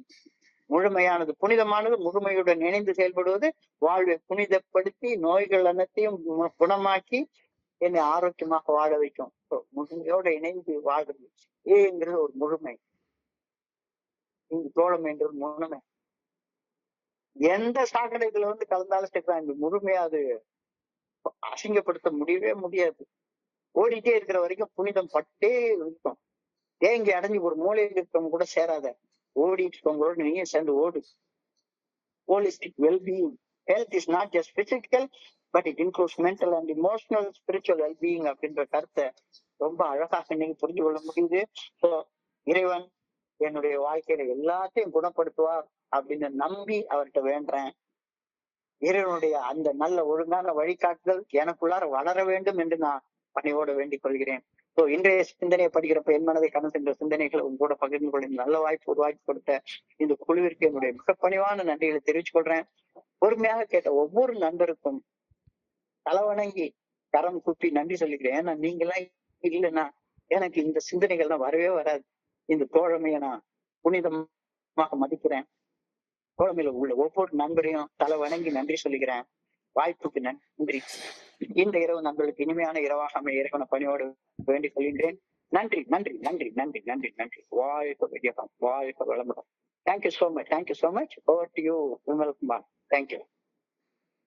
முழுமையானது, புனிதமானது, முழுமையுடன் இணைந்து செயல்படுவது, வாழ்வை புனிதப்படுத்தி நோய்கள் அனைத்தையும் குணமாக்கி என்னை ஆரோக்கியமாக வாழ வைக்கும். முழுமையோட இணைந்து வாழ்றது ஏங்கிறது ஒரு முழுமை. இங்கு தோழமை என்ற ஒரு முழுமை. எந்த சாக்கடைகளை கலந்தாலும் சரிதான், இந்த முழுமையா அது அசிங்கப்படுத்த முடியவே முடியாது. ஓடிட்டே இருக்கிற வரைக்கும் புனிதம் பட்டே இருக்கும். தேங்கி அடைஞ்சு ஒரு மூலையில் இருக்கிறவங்க கூட சேராத, ஓடிட்டு இருக்கவங்களோட நீங்க சேர்ந்து ஓடு. Holistic wellbeing. Health is not just physical, but it includes mental and emotional spiritual wellbeing அப்படின்ற கருத்தை ரொம்ப அழகாக இன்னைக்கு புரிஞ்சு கொள்ள முடியுது. ஸோ இறைவன் என்னுடைய வாழ்க்கையில எல்லாத்தையும் குணப்படுத்துவார் அப்படின்னு நம்பி அவர்கிட்ட வேண்டேன். இறைவனுடைய அந்த நல்ல ஒழுங்கான வழிகாட்டுதல் எனக்குள்ளார வளர வேண்டும் என்று நான் பணியோடு வேண்டிக் கொள்கிறேன். இன்றைய சிந்தனையை படிக்கிறப்ப என் மனதை கடந்து சென்ற சிந்தனைகளை உங்க கூட பகிர்ந்து கொள்ள நல்ல வாய்ப்பு உருவாக்கி கொடுத்த இந்த குழுவிற்கு என்னுடைய மிக பணிவான நன்றிகளை தெரிவித்துக் கொள்றேன். பொறுமையாக கேட்ட ஒவ்வொரு நண்பருக்கும் தலவணங்கி கரம் கூப்பி நன்றி சொல்லிக்கிறேன். ஏன்னா நீங்களாம் இல்லைன்னா எனக்கு இந்த சிந்தனைகள்லாம் வரவே வராது. இந்த தோழமையை நான் புனிதமாக மதிக்கிறேன். தோழமையில உள்ள ஒவ்வொரு நண்பரையும் தலை வணங்கி நன்றி சொல்லிக்கிறேன். வாய்ப்புக்கு நன்றி. இந்த இரவு நண்பர்களுக்கு இனிமையான இரவாக அமைய இறைவன பணியோடு வேண்டிக் கொள்கின்றேன். நன்றி நன்றி நன்றி நன்றி நன்றி நன்றி. வாழ்க விஜயகாந்த், வாழ்க வளமுடன். Thank you so much, thank you so much. Over to you Vimal Kumar. Thank you.